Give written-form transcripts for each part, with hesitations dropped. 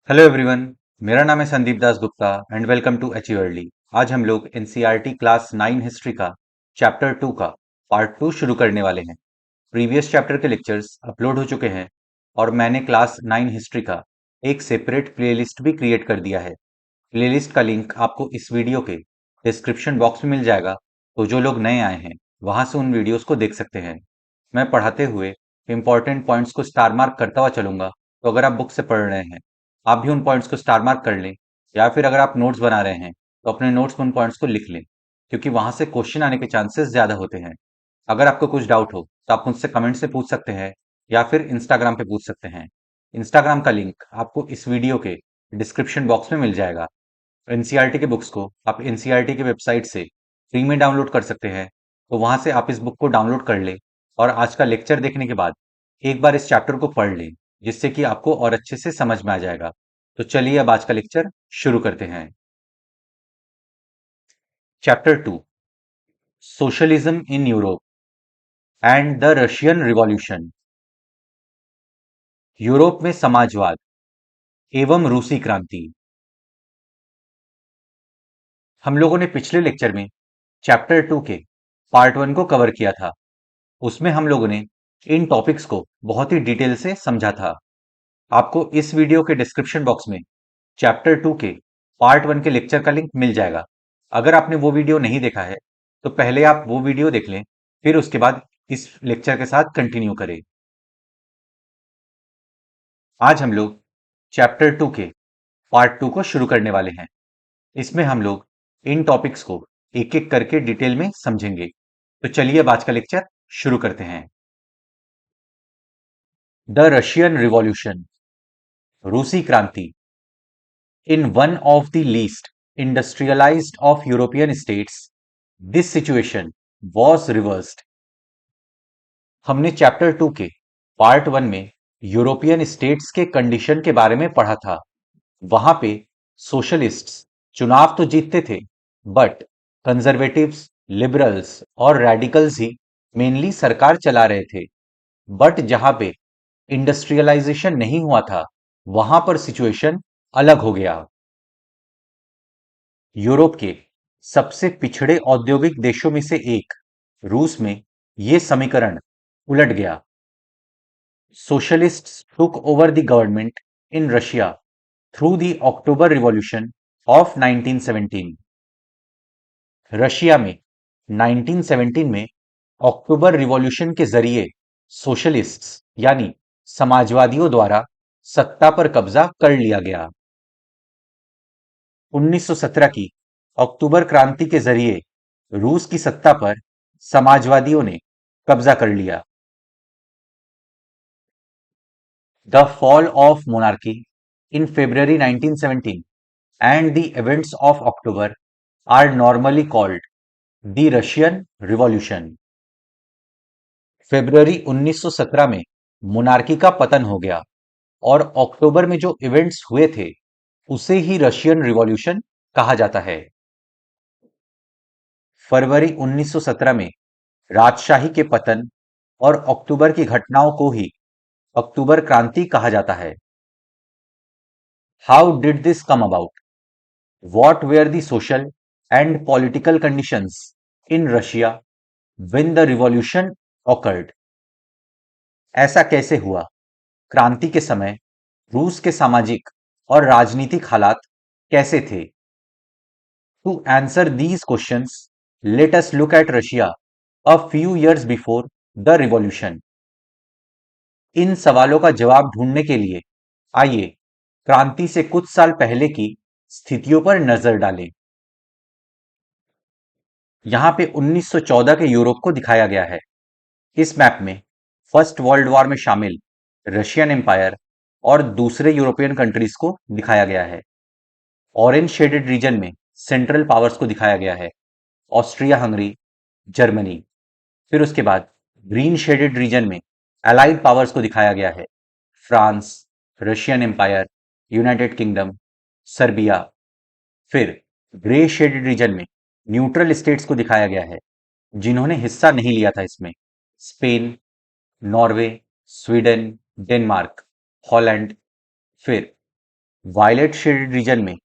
Hello everyone. मेरा नाम है Sandeep Das Gupta and welcome to achieve early. आज हम लोग एनसीईआरटी क्लास 9 हिस्ट्री का चैप्टर 2 का पार्ट 2 शुरू करने वाले हैं। प्रीवियस चैप्टर के लेक्चर्स अपलोड हो चुके हैं और मैंने क्लास 9 हिस्ट्री का एक सेपरेट प्लेलिस्ट भी क्रिएट कर दिया है। प्लेलिस्ट का लिंक आपको इस वीडियो के डिस्क्रिप्शन बॉक्स में मिल जाएगा, तो जो लोग नए आए हैं वहां से उन वीडियोस को देख सकते हैं। मैं पढ़ाते हुए इंपॉर्टेंट पॉइंट्स को स्टार मार्क करता हुआ चलूंगा, तो अगर आप बुक से पढ़ रहे हैं आप भी उन पॉइंट्स को स्टार मार्क कर लें, या फिर अगर आप नोट्स बना रहे हैं तो अपने नोट्स में उन पॉइंट्स को लिख लें, क्योंकि वहां से क्वेश्चन आने के चांसेस ज्यादा होते हैं। अगर आपको कुछ डाउट हो तो आप मुझसे कमेंट से पूछ सकते हैं या फिर इंस्टाग्राम पे पूछ सकते हैं। इंस्टाग्राम का लिंक आपको इस वीडियो के डिस्क्रिप्शन बॉक्स में मिल जाएगा। एनसीईआरटी के बुक्स को आप एनसीईआरटी की वेबसाइट से फ्री में डाउनलोड कर सकते हैं, तो वहां से आप इस बुक को डाउनलोड कर लें और आज का लेक्चर देखने के बाद एक बार इस चैप्टर को पढ़ लें, जिससे कि आपको और अच्छे से समझ में आ जाएगा। तो चलिए अब आज का लेक्चर शुरू करते हैं। Chapter 2, socialism in Europe and the Russian revolution. Europe में समाजवाद एवं रूसी क्रांति। हम लोगों ने पिछले लेक्चर में चैप्टर 2 के पार्ट 1 को कवर किया था। उसमें हम लोगों ने इन टॉपिक्स को बहुत ही डिटेल से समझा था। आपको इस वीडियो के डिस्क्रिप्शन बॉक्स में चैप्टर 2 के पार्ट 1 के लेक्चर का लिंक मिल जाएगा। अगर आपने वो वीडियो नहीं देखा है तो पहले आप वो वीडियो देख लें, फिर उसके बाद इस लेक्चर के साथ कंटिन्यू करें। आज हम लोग चैप्टर 2 के पार्ट 2 को शुरू करने वाले हैं। इसमें हम लोग इन टॉपिक्स को एक एक करके डिटेल में समझेंगे। तो चलिए अब आज का लेक्चर शुरू करते हैं। द रशियन रिवॉल्यूशन, रूसी क्रांति। In one of the least industrialized of European states, this situation was reversed. हमने चैप्टर 2 के पार्ट 1 में यूरोपियन स्टेट्स के कंडीशन के बारे में पढ़ा था। वहां पे सोशलिस्ट्स चुनाव तो जीतते थे, बट कंजर्वेटिव्स, लिबरल्स और रेडिकल्स ही मेनली सरकार चला रहे थे। बट जहां पे इंडस्ट्रियलाइजेशन नहीं हुआ था, वहां पर सिचुएशन अलग हो गया। यूरोप के सबसे पिछड़े औद्योगिक देशों में से एक रूस में यह समीकरण उलट गया। Socialists took over the government in Russia through the October Revolution of 1917. Russia में 1917 में अक्टूबर रिवॉल्यूशन के जरिए सोशलिस्ट्स यानी समाजवादियों द्वारा सत्ता पर कब्जा कर लिया गया। 1917 की अक्टूबर क्रांति के जरिए रूस की सत्ता पर समाजवादियों ने कब्जा कर लिया। The fall of monarchy in February 1917 and the events of October are normally called the Russian Revolution. फरवरी 1917 में मोनार्की का पतन हो गया और अक्टूबर में जो इवेंट्स हुए थे उसे ही रशियन रिवॉल्यूशन कहा जाता है। फरवरी 1917 में राजशाही के पतन और अक्टूबर की घटनाओं को ही अक्टूबर क्रांति कहा जाता है। How did this come about? What were the social and political conditions in Russia when the revolution occurred? ऐसा कैसे हुआ? क्रांति के समय रूस के सामाजिक और राजनीतिक हालात कैसे थे? To answer these questions, let us look at Russia a few years before the revolution. इन सवालों का जवाब ढूंढने के लिए आइए क्रांति से कुछ साल पहले की स्थितियों पर नजर डालें। यहां पे 1914 के यूरोप को दिखाया गया है। इस मैप में फर्स्ट वर्ल्ड वॉर में शामिल रशियन एम्पायर और दूसरे यूरोपियन कंट्रीज को दिखाया गया है। ऑरेंज शेडेड रीजन में सेंट्रल पावर्स को दिखाया गया है, ऑस्ट्रिया हंगरी, जर्मनी। फिर उसके बाद ग्रीन शेडेड रीजन में अलाइड पावर्स को दिखाया गया है, France, Russian Empire, United Kingdom, Serbia. फिर ग्रे शेडेड रीजन में न्यूट्रल स्टेट्स को दिखाया गया है, जिन्होंने हिस्सा नहीं लिया था इसमें, Spain, Norway, Sweden, Denmark, Holland. फिर वायलेट शेडेड रीजन में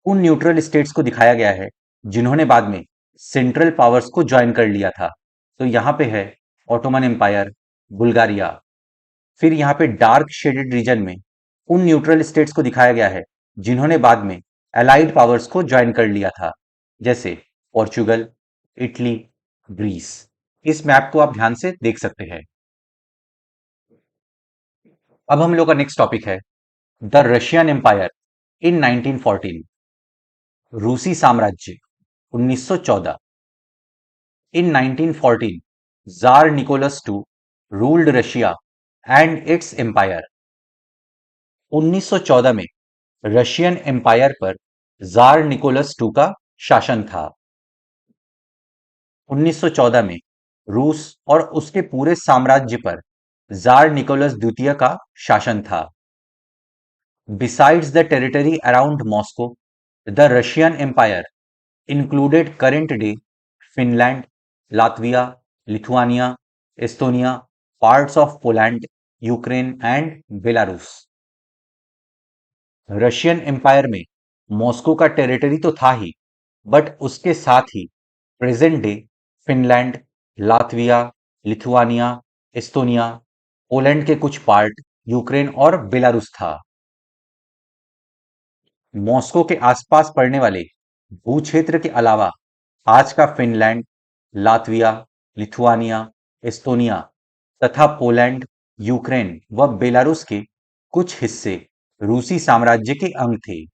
उन न्यूट्रल स्टेट्स को दिखाया गया है जिन्होंने बाद में सेंट्रल पावर्स को ज्वाइन कर लिया था। तो यहाँ पे है ऑटोमन एम्पायर, बुल्गारिया। फिर यहाँ पे डार्क शेडेड रीजन में उन न्यूट्रल स्टेट्स को दिखाया गया है जिन्होंने बाद में अलाइड पावर्स को ज्वाइन कर लिया था, जैसे पोर्चुगल, इटली, ग्रीस। इस मैप को आप ध्यान से देख सकते हैं। अब हम लोग का नेक्स्ट टॉपिक है द रशियन एम्पायर इन 1914। रूसी साम्राज्य 1914। इन 1914 Tsar Nicholas II ruled Russia and its empire। 1914 में रशियन एम्पायर पर जार निकोलस II का शासन था। 1914 में रूस और उसके पूरे साम्राज्य पर जार निकोलस द्वितीय का शासन था। Besides the territory around Moscow, the Russian Empire included current-day Finland, Latvia, Lithuania, Estonia, parts of Poland, Ukraine and Belarus। Russian empire में मॉस्को का टेरिटरी तो था ही, बट उसके साथ ही present day Finland, Latvia, Lithuania, Estonia, Poland के कुछ पार्ट, यूक्रेन और बेलारूस था। मॉस्को के आसपास पड़ने वाले भूक्षेत्र के अलावा आज का फिनलैंड, लातविया, लिथुआनिया, एस्तोनिया तथा पोलैंड, यूक्रेन व बेलारूस के कुछ हिस्से रूसी साम्राज्य के अंग थे।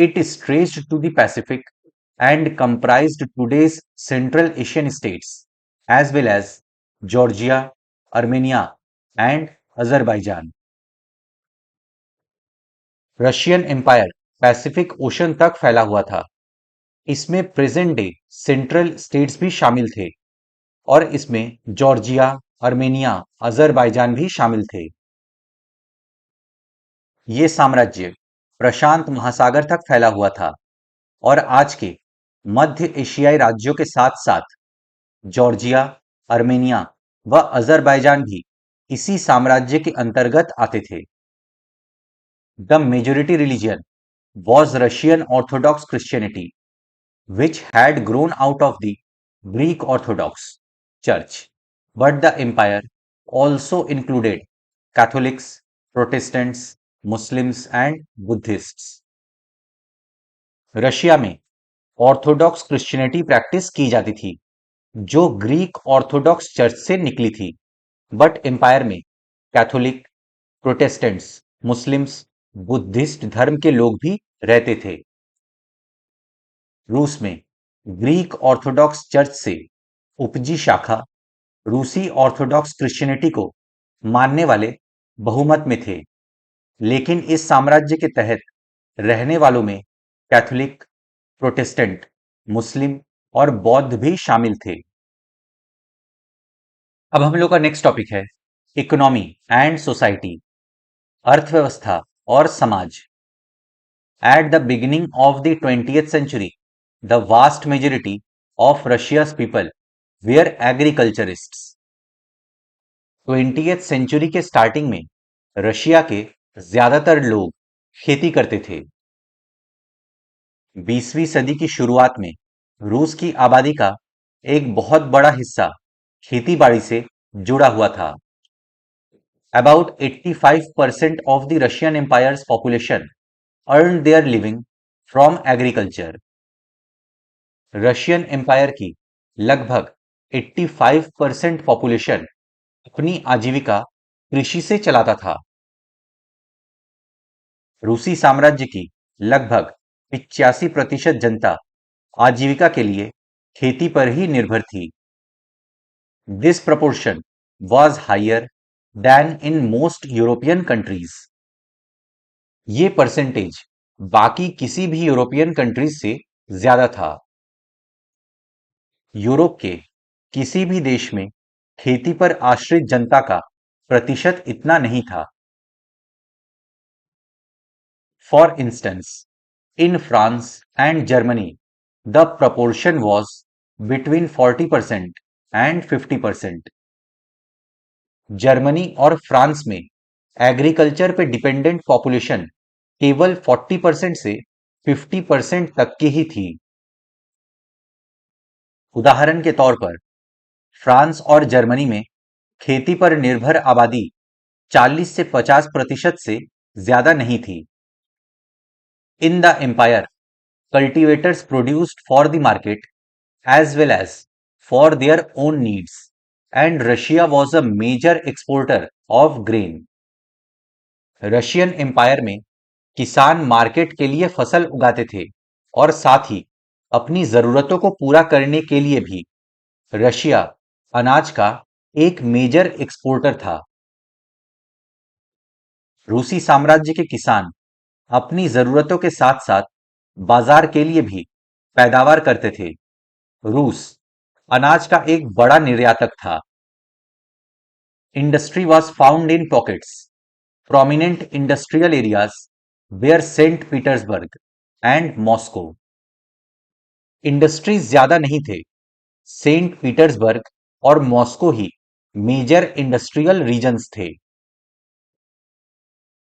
It stretched to the Pacific and comprised today's Central Asian states as well as Georgia, Armenia and Azerbaijan। Russian Empire Pacific Ocean तक फैला हुआ था। इसमें प्रेजेंट डे सेंट्रल स्टेट्स भी शामिल थे और इसमें जॉर्जिया, अर्मेनिया, अजरबैजान भी शामिल थे। ये साम्राज्य प्रशांत महासागर तक फैला हुआ था और आज के मध्य एशियाई राज्यों के साथ साथ जॉर्जिया, अर्मेनिया व अजरबैजान भी इसी साम्राज्य के अंतर्गत आते थे। The majority religion was Russian Orthodox Christianity, which had grown out of the Greek Orthodox Church, but the empire also included Catholics, Protestants, Muslims and Buddhists। Russia में ऑर्थोडॉक्स क्रिश्चियनिटी प्रैक्टिस की जाती थी जो ग्रीक ऑर्थोडॉक्स चर्च से निकली थी, but empire में Catholic, Protestants, Muslims, Buddhist धर्म के लोग भी रहते थे। रूस में ग्रीक ऑर्थोडॉक्स चर्च से उपजी शाखा रूसी ऑर्थोडॉक्स क्रिश्चियनिटी को मानने वाले बहुमत में थे, लेकिन इस साम्राज्य के तहत रहने वालों में कैथोलिक, प्रोटेस्टेंट, मुस्लिम और बौद्ध भी शामिल थे। अब हम लोग का नेक्स्ट टॉपिक है इकोनॉमी एंड सोसाइटी, अर्थव्यवस्था और समाज। At the beginning of the 20th century, the vast majority of Russia's people were agriculturists। 20th century के स्टार्टिंग में रशिया के ज्यादातर लोग खेती करते थे। 20वीं सदी की शुरुआत में रूस की आबादी का एक बहुत बड़ा हिस्सा खेती-बाड़ी से जुड़ा हुआ था। About 85% of the Russian Empire's population earned their living from agriculture। Russian Empire की लगभग 85% पॉपुलेशन अपनी आजीविका कृषि से चलाता था। रूसी साम्राज्य की लगभग 85% जनता आजीविका के लिए खेती पर ही निर्भर थी। This proportion was higher than in most European countries. ये परसेंटेज बाकी किसी भी यूरोपियन कंट्रीज से ज्यादा था। यूरोप के किसी भी देश में खेती पर आश्रित जनता का प्रतिशत इतना नहीं था। For instance, in France and Germany the proportion was between 40% and 50%। Germany और फ्रांस में एग्रीकल्चर पे डिपेंडेंट पॉपुलेशन केवल 40% से 50% तक की ही थी। उदाहरण के तौर पर फ्रांस और जर्मनी में खेती पर निर्भर आबादी 40 से 50% से ज्यादा नहीं थी। In the empire, cultivators produced for the market as well as for their own needs, and Russia was a major exporter of grain. Russian empire में किसान मार्केट के लिए फसल उगाते थे और साथ ही अपनी जरूरतों को पूरा करने के लिए भी रशिया अनाज का एक मेजर एक्सपोर्टर था। रूसी साम्राज्य के किसान अपनी जरूरतों के साथ साथ बाजार के लिए भी पैदावार करते थे। रूस अनाज का एक बड़ा निर्यातक था। Industry was found in pockets. Prominent industrial areas were Saint Petersburg and Moscow. Industries ज्यादा नहीं थे। सेंट पीटर्सबर्ग और मॉस्को ही मेजर इंडस्ट्रियल रीजन्स थे।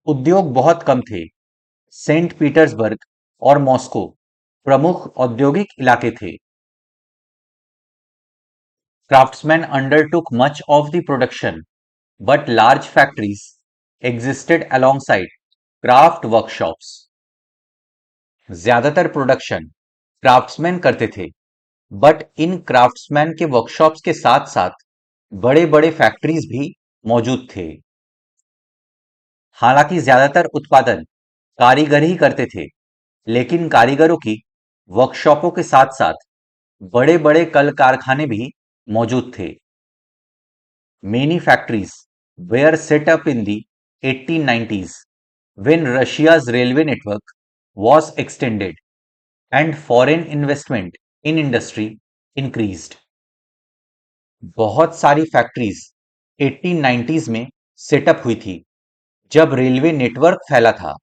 उद्योग बहुत कम थे। सेंट पीटर्सबर्ग और मॉस्को प्रमुख औद्योगिक इलाके थे। Craftsmen undertook much of the production, but large factories existed alongside craft workshops. ज्यादातर प्रोडक्शन क्राफ्ट्समैन करते थे, बट इन क्राफ्ट्समैन के वर्कशॉप्स के साथ साथ बड़े बड़े फैक्ट्रीज भी मौजूद थे। हालांकि ज्यादातर उत्पादन कारीगर ही करते थे, लेकिन कारीगरों की वर्कशॉपों के साथ साथ बड़े बड़े कल कारखाने भी मौजूद थे। Many factories were set up in the 1890s when Russia's railway network was extended and foreign investment in industry increased. बहुत सारी फैक्ट्रीज 1890s में सेटअप हुई थी जब रेलवे नेटवर्क फैला था।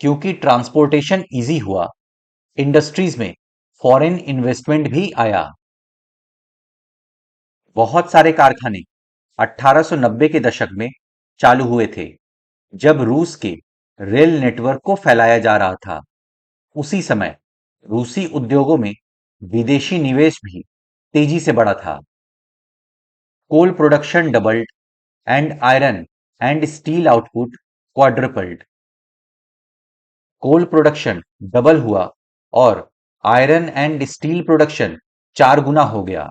क्योंकि ट्रांसपोर्टेशन इजी हुआ, इंडस्ट्रीज में फॉरेन इन्वेस्टमेंट भी आया। बहुत सारे कारखाने 1890 के दशक में चालू हुए थे जब रूस के रेल नेटवर्क को फैलाया जा रहा था। उसी समय रूसी उद्योगों में विदेशी निवेश भी तेजी से बढ़ा था। Coal production doubled and iron and steel output quadrupled. Coal production double हुआ और आयरन एंड स्टील प्रोडक्शन 4 गुना हो गया।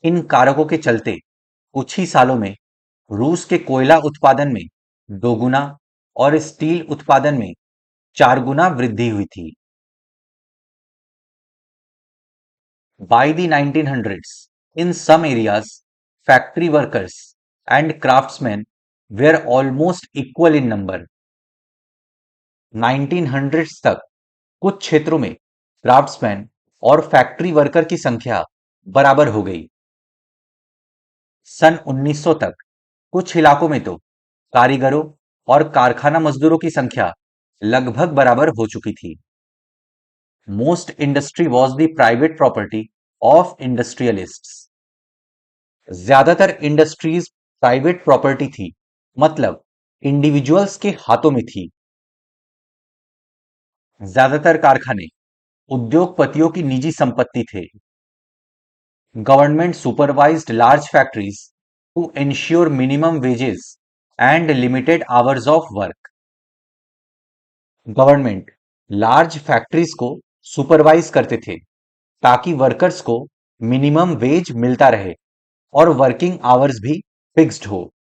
इन कारकों के चलते कुछ ही सालों में रूस के कोयला उत्पादन में 2 गुना और स्टील उत्पादन में 4 गुना वृद्धि हुई थी। By the 1900s, in some areas, factory workers and craftsmen were almost equal in number. 1900s तक कुछ क्षेत्रों में क्राफ्ट्समैन और फैक्ट्री वर्कर की संख्या बराबर हो गई। सन 1900 तक कुछ इलाकों में तो कारीगरों और कारखाना मजदूरों की संख्या लगभग बराबर हो चुकी थी। Most industry was the private property of industrialists. ज्यादातर इंडस्ट्रीज प्राइवेट प्रॉपर्टी थी, मतलब इंडिविजुअल्स के हाथों में थी। ज्यादातर कारखाने उद्योगपतियों की निजी संपत्ति थे। Government supervised large factories to ensure minimum wages and limited hours of work. Government large factories को सुपरवाइज करते थे ताकि वर्कर्स को मिनिमम वेज मिलता रहे और वर्किंग आवर्स भी फिक्स्ड हो।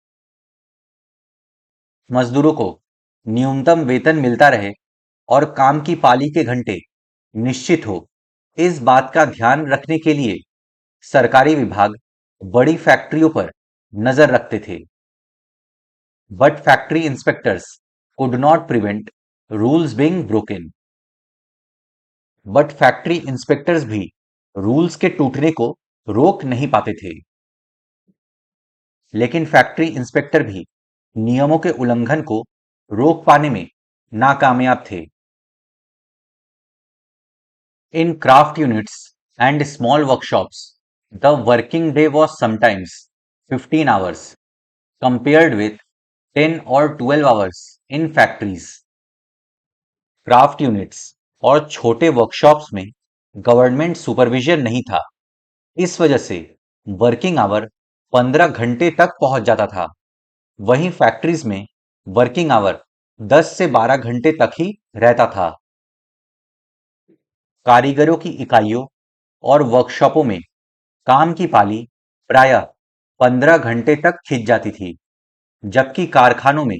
मजदूरों को न्यूनतम वेतन मिलता रहे और काम की पाली के घंटे निश्चित हो, इस बात का ध्यान रखने के लिए सरकारी विभाग बड़ी फैक्ट्रियों पर नजर रखते थे। But factory inspectors could not prevent rules being broken. But factory inspectors भी रूल्स के टूटने को रोक नहीं पाते थे। लेकिन फैक्ट्री इंस्पेक्टर भी नियमों के उल्लंघन को रोक पाने में नाकामयाब थे। इन craft units and small workshops the working day was sometimes 15 hours compared with 10 or 12 hours in factories. Craft units और छोटे वर्कशॉप्स में गवर्नमेंट सुपरविजन नहीं था। इस वजह से वर्किंग आवर 15 घंटे तक पहुंच जाता था। वहीं फैक्ट्रीज में वर्किंग आवर 10 से 12 घंटे तक ही रहता था। कारीगरों की इकाइयों और वर्कशॉपों में काम की पाली प्रायः 15 घंटे तक खिंच जाती थी, जबकि कारखानों में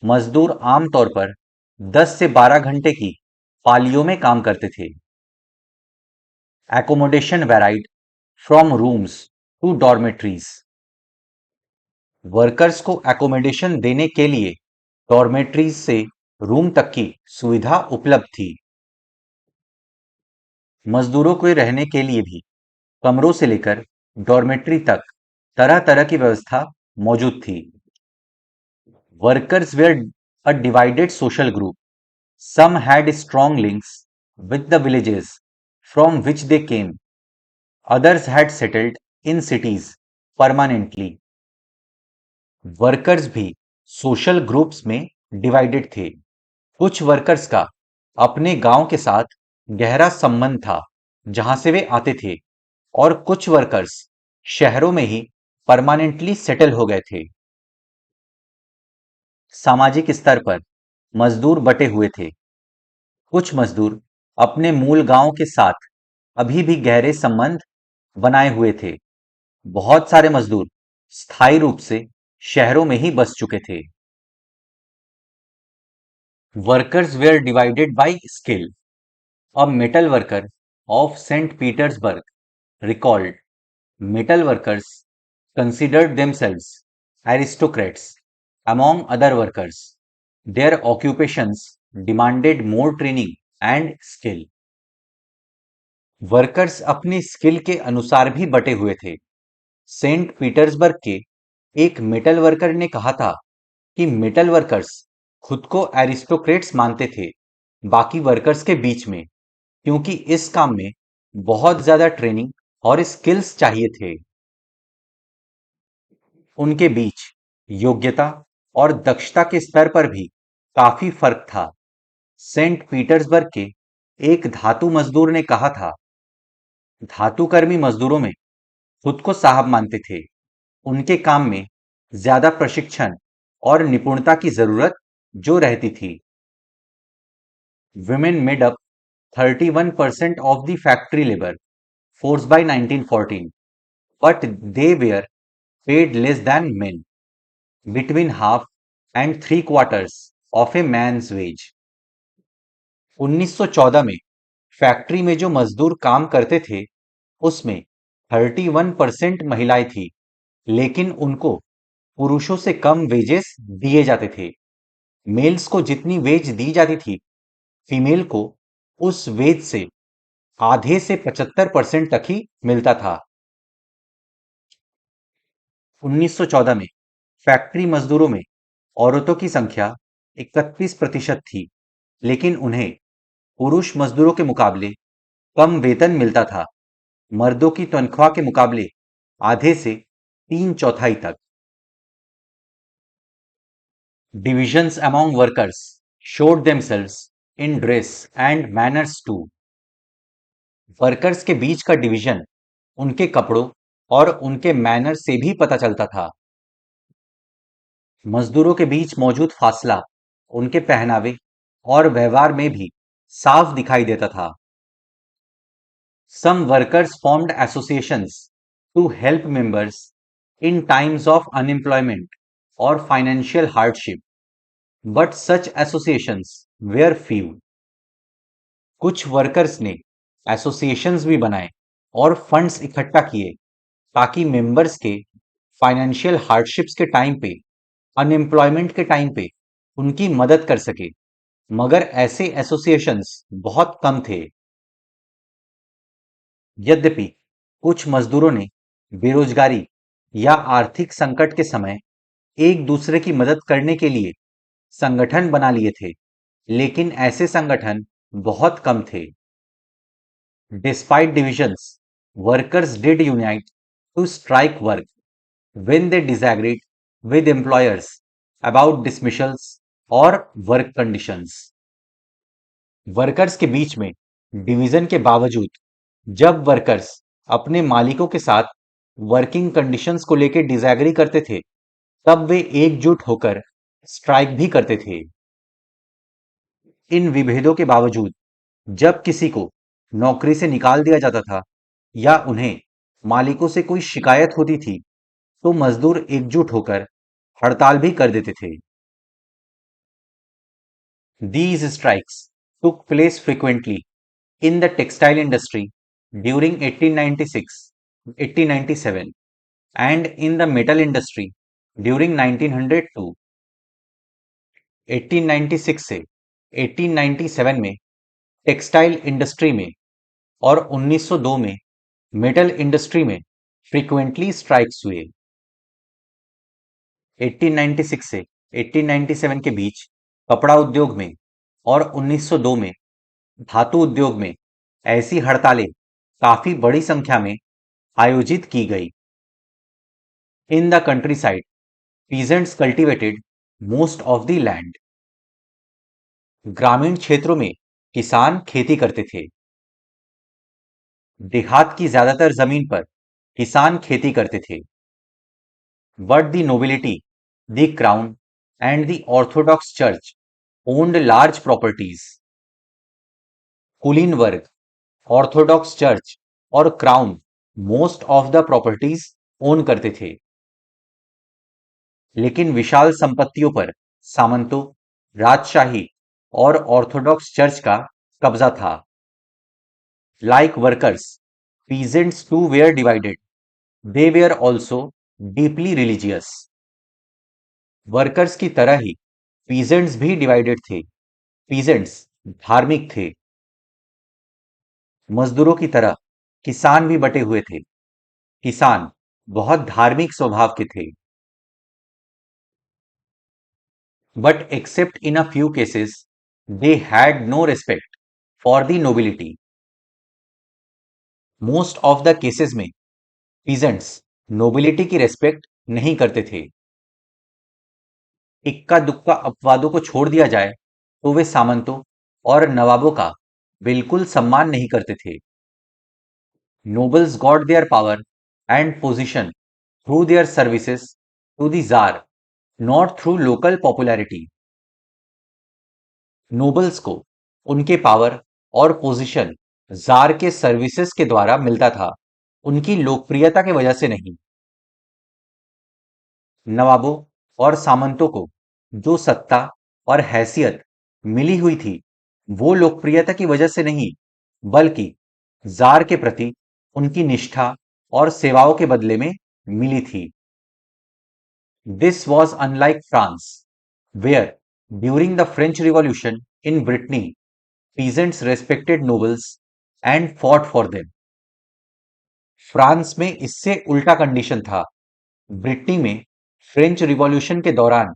मजदूर आमतौर पर 10 से 12 घंटे की पालियों में काम करते थे। Accommodation varied from rooms to dormitories. Workers को एकोमोडेशन देने के लिए डॉर्मेट्रीज से रूम तक की सुविधा उपलब्ध थी। मजदूरों के रहने के लिए भी कमरों से लेकर डॉर्मेट्री तक तरह तरह की व्यवस्था मौजूद थी। Workers were a divided social group. Some had strong links with the villages from which they came. Others had settled in cities permanently. Workers भी सोशल ग्रुप्स में डिवाइडेड थे। कुछ वर्कर्स का अपने गांव के साथ गहरा संबंध था जहां से वे आते थे, और कुछ वर्कर्स शहरों में ही परमानेंटली सेटल हो गए थे। सामाजिक स्तर पर मजदूर बटे हुए थे। कुछ मजदूर अपने मूल गांव के साथ अभी भी गहरे संबंध बनाए हुए थे। बहुत सारे मजदूर स्थायी रूप से शहरों में ही बस चुके थे। Workers were divided by skill. A metal worker of Saint Petersburg recalled, metal workers considered themselves aristocrats among other workers. Their occupations demanded more training and skill. Workers अपनी स्किल के अनुसार भी बटे हुए थे। सेंट पीटर्सबर्ग के एक metal worker ने कहा था कि मेटल वर्कर्स खुद को एरिस्टोक्रेट्स मानते थे बाकी वर्कर्स के बीच में, क्योंकि इस काम में बहुत ज्यादा ट्रेनिंग और स्किल्स चाहिए थे। उनके बीच योग्यता और दक्षता के स्तर पर भी काफी फर्क था। सेंट पीटर्सबर्ग के एक धातु मजदूर ने कहा था, धातुकर्मी मजदूरों में खुद को साहब मानते थे। उनके काम में ज्यादा प्रशिक्षण और निपुणता की जरूरत जो रहती थी। Women made up 31% of the factory labor force by 1914, but they were paid less than men, between half and three quarters of a man's wage. 1914 में फैक्ट्री में जो मजदूर काम करते थे उसमें 31% महिलाएं थी, लेकिन उनको पुरुषों से कम वेजेस दिए जाते थे। मेल्स को जितनी वेज दी जाती थी, फीमेल को उस वेज से आधे से 75% तक ही मिलता था। 1914 में फैक्ट्री मजदूरों में औरतों की संख्या 31% थी, लेकिन उन्हें पुरुष मजदूरों के मुकाबले कम वेतन मिलता था, मर्दों की तनख्वाह के मुकाबले आधे से 3/4 तक। Divisions among workers showed themselves in dress and manners too. Workers के बीच का डिवीजन उनके कपड़ों और उनके मैनर से भी पता चलता था। मजदूरों के बीच मौजूद फासला उनके पहनावे और व्यवहार में भी साफ दिखाई देता था। Some workers formed associations to help members in times of unemployment or financial hardship, but such associations were few. कुछ वर्कर्स ने एसोसिएशंस भी बनाए और फंड्स इकट्ठा किए ताकि मेंबर्स के फाइनेंशियल हार्डशिप्स के टाइम पे, अनएम्प्लॉयमेंट के टाइम पे उनकी मदद कर सके, मगर ऐसे एसोसिएशंस बहुत कम थे। यद्यपि कुछ मजदूरों ने बेरोजगारी या आर्थिक संकट के समय एक दूसरे की मदद करने के लिए संगठन बना लिए थे, लेकिन ऐसे संगठन बहुत कम थे। Despite divisions, workers did unite to strike work when they disagreed with employers about dismissals or work conditions. Workers के बीच में डिवीजन के बावजूद जब वर्कर्स अपने मालिकों के साथ वर्किंग कंडीशंस को लेकर डिसएग्री करते थे, तब वे एकजुट होकर स्ट्राइक भी करते थे। इन विभेदों के बावजूद जब किसी को नौकरी से निकाल दिया जाता था या उन्हें मालिकों से कोई शिकायत होती थी, तो मजदूर एकजुट होकर हड़ताल भी कर देते थे। These strikes took place frequently in the textile industry during 1896, 1897 and in the metal industry during 1902. 1896 से 1897 में टेक्सटाइल इंडस्ट्री में और 1902 में मेटल इंडस्ट्री में फ्रीक्वेंटली स्ट्राइक्स हुए। 1896 से 1897 के बीच कपड़ा उद्योग में और 1902 में धातु उद्योग में ऐसी हड़तालें काफी बड़ी संख्या में आयोजित की गई। In the country side peasants cultivated most of the land. ग्रामीण क्षेत्रों में किसान खेती करते थे। देहात की ज्यादातर जमीन पर किसान खेती करते थे। But the nobility, the crown and the Orthodox church owned large properties. कुलीन वर्ग, ऑर्थोडॉक्स चर्च और crown most of the properties own करते थे। लेकिन विशाल संपत्तियों पर सामंतों, राजशाही और ऑर्थोडॉक्स चर्च का कब्जा था। Like workers, peasants too were divided, they were also deeply religious. Workers की तरह ही पीजेंट्स भी डिवाइडेड थे। पीजेंट्स धार्मिक थे। मजदूरों की तरह किसान भी बटे हुए थे। किसान बहुत धार्मिक स्वभाव के थे। But except in a few cases, they had no respect for the nobility. Most of the cases में peasants nobility की रेस्पेक्ट नहीं करते थे। इक्का दुक्का अपवादों को छोड़ दिया जाए तो वे सामंतों और नवाबों का बिल्कुल सम्मान नहीं करते थे। Nobles got their power and position through their services to the Tsar, not through local popularity. Nobles को उनके पावर और पोजीशन जार के सर्विसेज के द्वारा मिलता था, उनकी लोकप्रियता की वजह से नहीं। नवाबों और सामंतों को जो सत्ता और हैसियत मिली हुई थी, वो लोकप्रियता की वजह से नहीं, बल्कि जार के प्रति उनकी निष्ठा और सेवाओं के बदले में मिली थी। This was unlike France, where during the French Revolution in Brittany, peasants respected nobles and fought for them. France में इससे उल्टा कंडीशन था। ब्रिटनी में फ्रेंच रिवॉल्यूशन के दौरान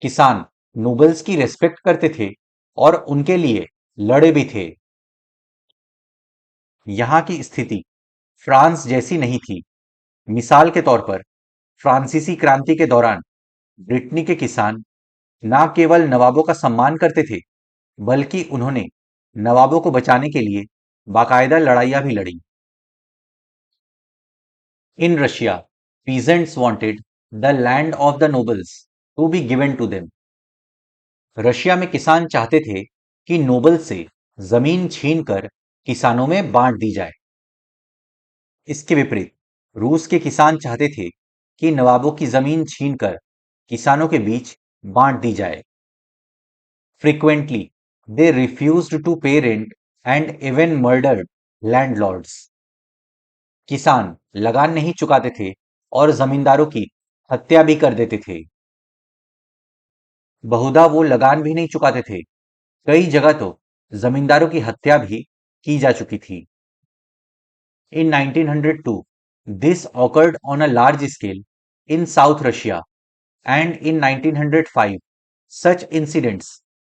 किसान नोबल्स की रेस्पेक्ट करते थे और उनके लिए लड़े भी थे। यहां की स्थिति फ्रांस जैसी नहीं थी। मिसाल के तौर पर फ्रांसीसी क्रांति के दौरान ब्रिटनी के किसान न केवल नवाबों का सम्मान करते थे, बल्कि उन्होंने नवाबों को बचाने के लिए बाकायदा लड़ाइयां भी लड़ी। In Russia, peasants wanted the land of the nobles to be given to them. Russia में किसान चाहते थे कि नोबल से जमीन छीनकर किसानों में बांट दी जाए। इसके विपरीत रूस के किसान चाहते थे कि नवाबों की जमीन छीनकर किसानों के बीच बांट दी जाए। Frequently, they refused to pay rent and even murdered landlords. किसान लगान नहीं चुकाते थे और जमींदारों की हत्या भी कर देते थे। बहुधा वो लगान भी नहीं चुकाते थे। कई जगह तो जमींदारों की हत्या भी की जा चुकी थी। In 1902, this occurred on a large scale in South Russia, and in 1905, such incidents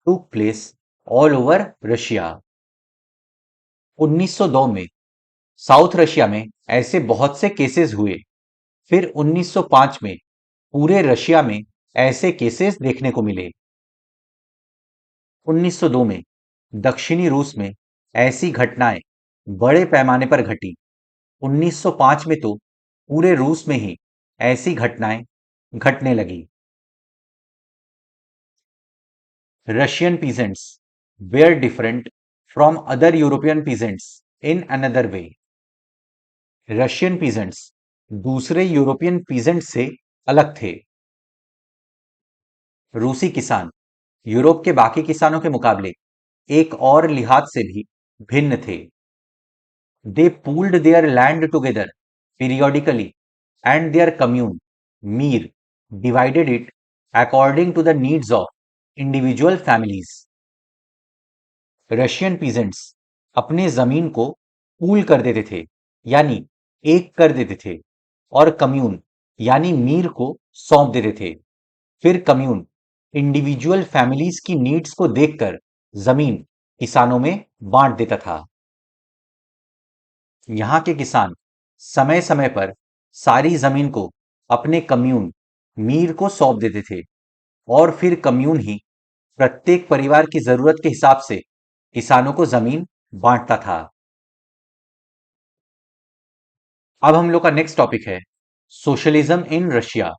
took place all over Russia. 1902 में साउथ रशिया में ऐसे बहुत से केसेस हुए। फिर 1905 में पूरे रशिया में ऐसे केसेस देखने को मिले। 1902 में दक्षिणी रूस में ऐसी घटनाएं बड़े पैमाने पर घटी। 1905 में तो पूरे रूस में ही ऐसी घटनाएं घटने लगी। Russian peasants were different from other European peasants in another way. Russian peasants दूसरे यूरोपियन पीजेंट से अलग थे। रूसी किसान यूरोप के बाकी किसानों के मुकाबले एक और लिहाज से भी भिन्न थे। They pooled their land together periodically and their commune mir divided it according to the needs of individual families. Russian peasants अपने जमीन को पूल कर देते थे, यानी एक कर देते थे, और कम्यून यानी मीर को सौंप देते थे। फिर कम्यून इंडिविजुअल फैमिलीज की नीड्स को देखकर जमीन किसानों में बांट देता था। यहां के किसान समय समय पर सारी जमीन को अपने कम्यून मीर को सौंप देते थे और फिर कम्यून ही प्रत्येक परिवार की जरूरत के हिसाब से किसानों को जमीन बांटता था। अब हम लोग का नेक्स्ट टॉपिक है सोशलिज्म इन रशिया।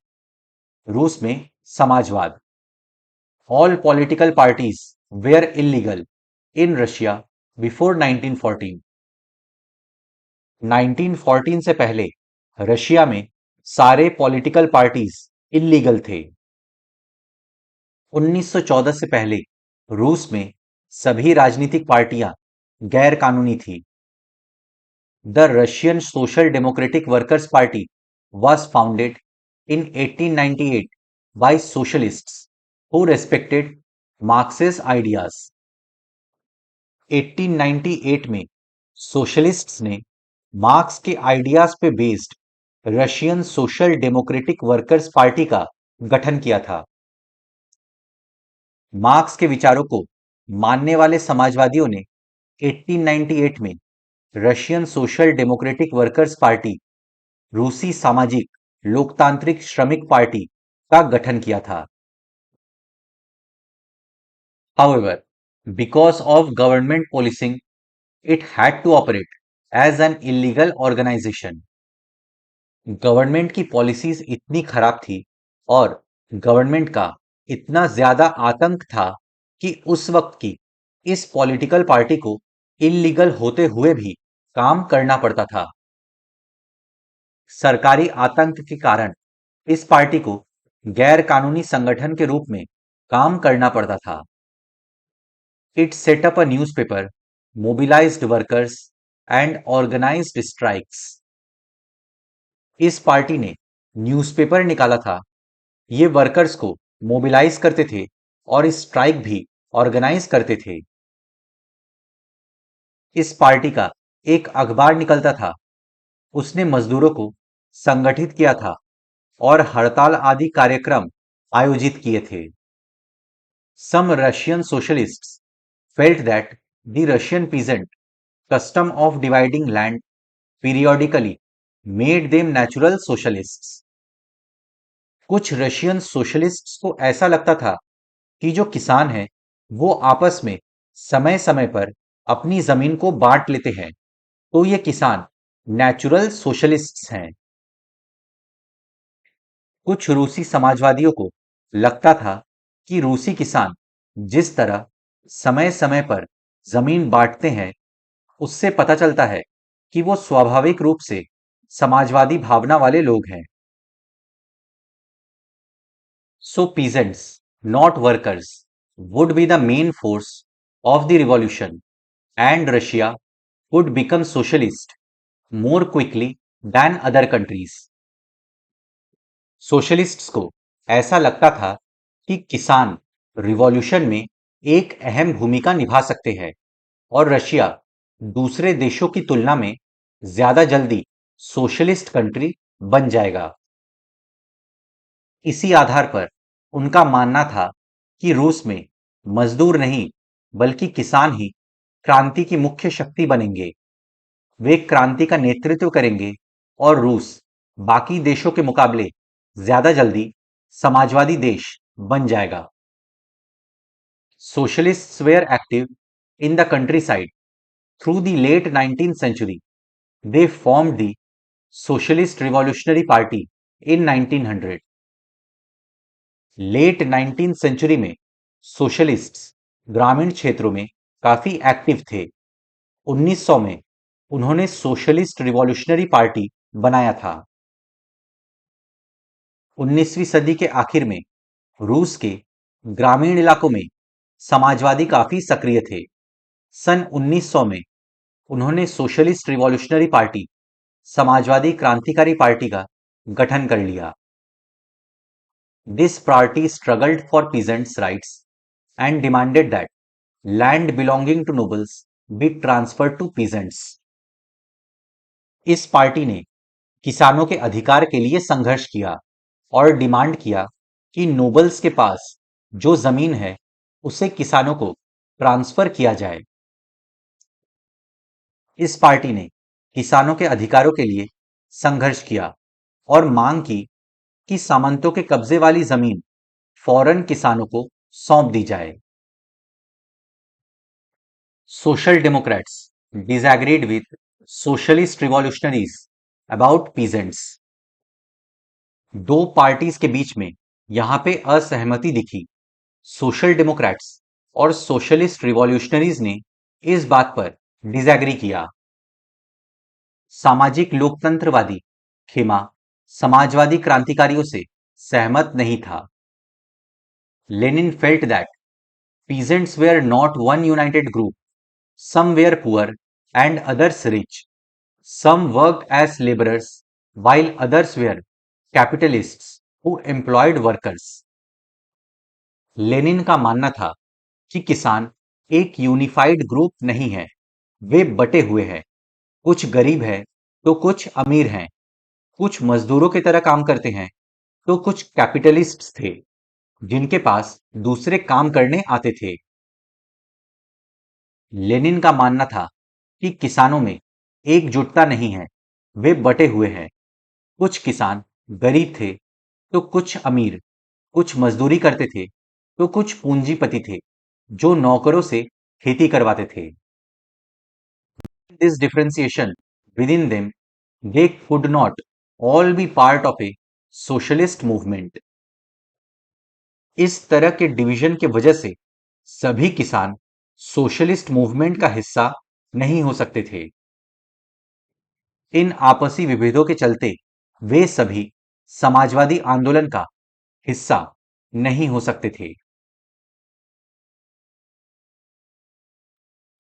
रूस में समाजवाद। All political parties were illegal in Russia before 1914। 1914 से पहले रशिया में सारे पॉलिटिकल पार्टीज इलीगल थे। 1914 से पहले रूस में सभी राजनीतिक पार्टियां गैर कानूनी थी। The Russian social democratic workers party was founded in 1898 by socialists who respected Marx's ideas. 1898 में सोशलिस्ट्स ने मार्क्स के आइडियाज पे based Russian social democratic workers party का गठन किया था। मार्क्स के विचारों को मानने वाले समाजवादियों ने 1898 में Russian social democratic workers party, रूसी सामाजिक लोकतांत्रिक श्रमिक पार्टी का गठन किया था। However, because of government policing, it had to operate as an illegal organization. Government की पॉलिसीज इतनी खराब थी और गवर्नमेंट का इतना ज्यादा आतंक था कि उस वक्त की इस पॉलिटिकल पार्टी को इलीगल होते हुए भी काम करना पड़ता था। सरकारी आतंक के कारण इस पार्टी को गैर कानूनी संगठन के रूप में काम करना पड़ता था। It set up a newspaper, mobilised workers and organised strikes. इस पार्टी ने न्यूज़पेपर निकाला था, ये वर्कर्स को मोबिलाइज करते थे और स्ट्राइक भी ऑर्गेनाइज करते थे। इस पार्टी का एक अखबार निकलता था, उसने मजदूरों को संगठित किया था और हड़ताल आदि कार्यक्रम आयोजित किए थे। Some Russian socialists felt that the Russian peasant custom of dividing land periodically made them natural socialists. कुछ रशियन सोशलिस्ट्स को ऐसा लगता था कि जो किसान हैं वो आपस में समय समय पर अपनी जमीन को बांट लेते हैं, तो ये किसान नेचुरल सोशलिस्ट्स हैं। कुछ रूसी समाजवादियों को लगता था कि रूसी किसान जिस तरह समय समय पर जमीन बांटते हैं, उससे पता चलता है कि वो स्वाभाविक रूप से समाजवादी भावना वाले लोग हैं। So peasants, not workers, would be the main force of the revolution, and Russia would become socialist more quickly than other countries. Socialists को ऐसा लगता था कि किसान रिवॉल्यूशन में एक अहम भूमिका निभा सकते हैं और रशिया दूसरे देशों की तुलना में ज्यादा जल्दी सोशलिस्ट कंट्री बन जाएगा। इसी आधार पर उनका मानना था कि रूस में मजदूर नहीं बल्कि किसान ही क्रांति की मुख्य शक्ति बनेंगे। वे क्रांति का नेतृत्व करेंगे और रूस बाकी देशों के मुकाबले ज्यादा जल्दी समाजवादी देश बन जाएगा। Socialists were active in the countryside through the late 19th century. They formed the Socialist Revolutionary Party in 1900. Late 19th century में सोशलिस्ट्स ग्रामीण क्षेत्रों में काफी एक्टिव थे। 1900 में उन्होंने सोशलिस्ट रिवॉल्यूशनरी पार्टी बनाया था। 19वीं सदी के आखिर में रूस के ग्रामीण इलाकों में समाजवादी काफी सक्रिय थे। सन 1900 में उन्होंने सोशलिस्ट रिवॉल्यूशनरी पार्टी समाजवादी क्रांतिकारी पार्टी का गठन कर लिया। This party struggled for peasants' rights and demanded that land belonging to nobles be transferred to peasants. इस पार्टी ने किसानों के अधिकार के लिए संघर्ष किया और डिमांड किया कि नोबल्स के पास जो जमीन है उसे किसानों को ट्रांसफर किया जाए। इस पार्टी ने किसानों के अधिकारों के लिए संघर्ष किया और मांग की कि सामंतों के कब्जे वाली जमीन फौरन किसानों को सौंप दी जाए। Social Democrats disagreed with socialist revolutionaries about peasants. दो पार्टीज के बीच में यहां पे असहमति दिखी। सोशल डेमोक्रेट्स और सोशलिस्ट रिवॉल्यूशनरीज ने इस बात पर डिसएग्री किया। सामाजिक लोकतंत्रवादी खेमा समाजवादी क्रांतिकारियों से सहमत नहीं था। Lenin felt that peasants were not one united group. Some were poor and others rich. Some worked as laborers while others were capitalists who employed workers. Lenin का मानना था कि किसान एक यूनिफाइड ग्रुप नहीं है, वे बटे हुए हैं। कुछ गरीब है तो कुछ अमीर हैं, कुछ मजदूरों की तरह काम करते हैं तो कुछ कैपिटलिस्ट्स थे जिनके पास दूसरे काम करने आते थे। लेनिन का मानना था कि किसानों में एकजुटता नहीं है, वे बटे हुए हैं। कुछ किसान गरीब थे तो कुछ अमीर, कुछ मजदूरी करते थे तो कुछ पूंजीपति थे जो नौकरों से खेती करवाते थे। This differentiation within them, they could not all be part of a socialist movement. इस तरह के डिवीजन के वजह से सभी किसान सोशलिस्ट मूवमेंट का हिस्सा नहीं हो सकते थे। इन आपसी विभेदों के चलते वे सभी समाजवादी आंदोलन का हिस्सा नहीं हो सकते थे।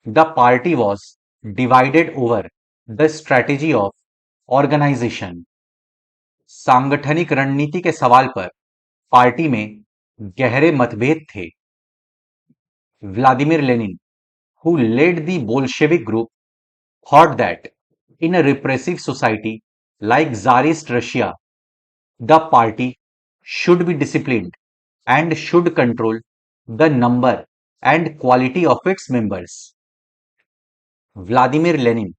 The party was divided over the strategy of organisation. सांगठनिक रणनीति के सवाल पर पार्टी में गहरे मतभेद थे। Vladimir Lenin, who led the Bolshevik group, thought that in a repressive society like Tsarist Russia, the party should be disciplined and should control the number and quality of its members. Vladimir Lenin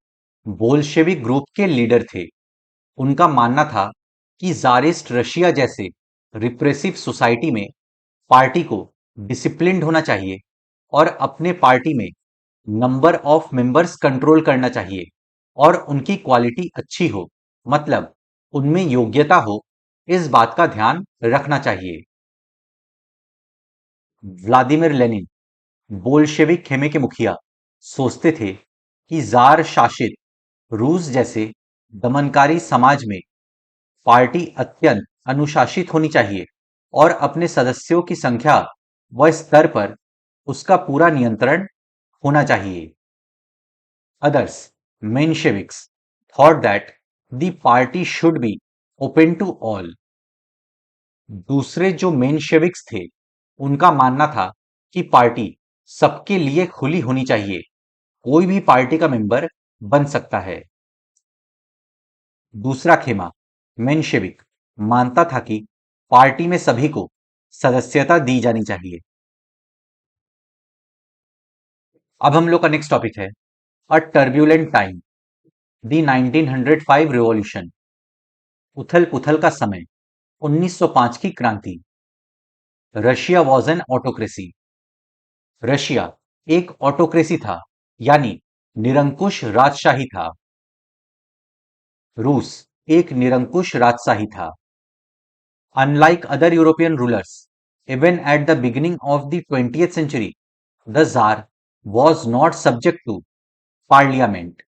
Bolshevik group के leader थे। उनका मानना था कि Tsarist Russia जैसे repressive society में party को disciplined होना चाहिए और अपने पार्टी में नंबर ऑफ मेंबर्स कंट्रोल करना चाहिए और उनकी क्वालिटी अच्छी हो, मतलब उनमें योग्यता हो, इस बात का ध्यान रखना चाहिए। व्लादिमीर लेनिन, बोल्शेविक खेमे के मुखिया, सोचते थे कि जार शासित रूस जैसे दमनकारी समाज में पार्टी अत्यंत अनुशासित होनी चाहिए और अपने सदस्यों की संख्या व स्तर पर उसका पूरा नियंत्रण होना चाहिए। Others, Mensheviks, thought that the party should be open to all. दूसरे जो मेनशेविक्स थे, उनका मानना था कि पार्टी सबके लिए खुली होनी चाहिए, कोई भी पार्टी का मेंबर बन सकता है। दूसरा खेमा मेनशेविक मानता था कि पार्टी में सभी को सदस्यता दी जानी चाहिए। अब हम लोग का नेक्स्ट टॉपिक है अ टर्ब्यूलेंट टाइम, द 1905 रिवॉल्यूशन। उथल पुथल का समय, 1905 की क्रांति। Russia was an autocracy. Russia एक ऑटोक्रेसी था, यानी निरंकुश राजशाही था। रूस एक निरंकुश राजशाही था। Unlike other European rulers, even at the beginning of the 20th century, the Tsar was not subject to parliament.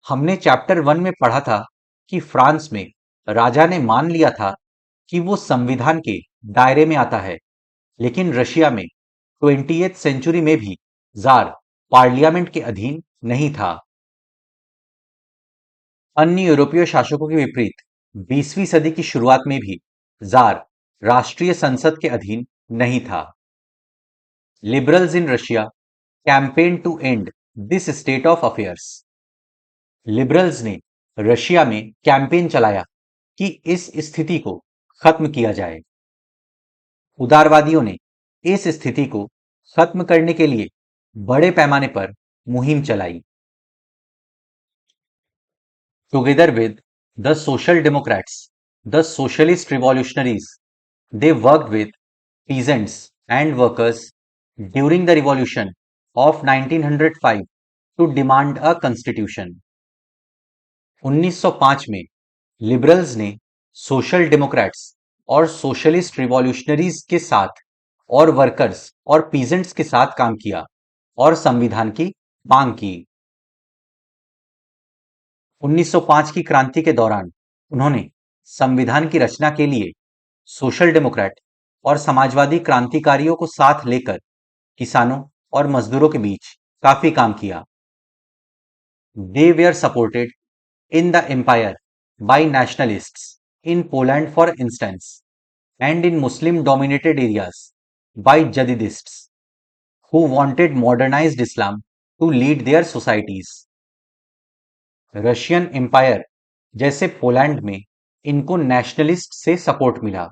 हमने चैप्टर 1 में पढ़ा था कि फ्रांस में राजा ने मान लिया था कि वो संविधान के दायरे में आता है, लेकिन रशिया में 20th सेंचुरी में भी जार पार्लियामेंट के अधीन नहीं था। अन्य यूरोपीय शासकों के विपरीत 20वीं सदी की शुरुआत में भी जार राष्ट्रीय संसद के अधीन नहीं था। Liberals in Russia campaign to end this state of affairs. Liberals ने रशिया में कैंपेन चलाया कि इस स्थिति को खत्म किया जाए। उदारवादियों ने इस स्थिति को खत्म करने के लिए बड़े पैमाने पर मुहिम चलाई। Together with the Social Democrats, the Socialist Revolutionaries, they worked with peasants and workers during the revolution of 1905 to demand a constitution. 1905 में लिबरल्स ने सोशल डेमोक्रेट्स और सोशलिस्ट रिवॉल्यूशनरीज के साथ और वर्कर्स और पीजेंट्स के साथ काम किया और संविधान की मांग की। 1905 की क्रांति के दौरान उन्होंने संविधान की रचना के लिए सोशल डेमोक्रेट और समाजवादी क्रांतिकारियों को साथ लेकर किसानों और मजदूरों के बीच काफी काम किया। They were supported in the empire by nationalists in Poland for instance and in Muslim dominated areas by jadidists who wanted modernised Islam to lead their societies. Russian empire जैसे पोलैंड में इनको नेशनलिस्ट से support मिला।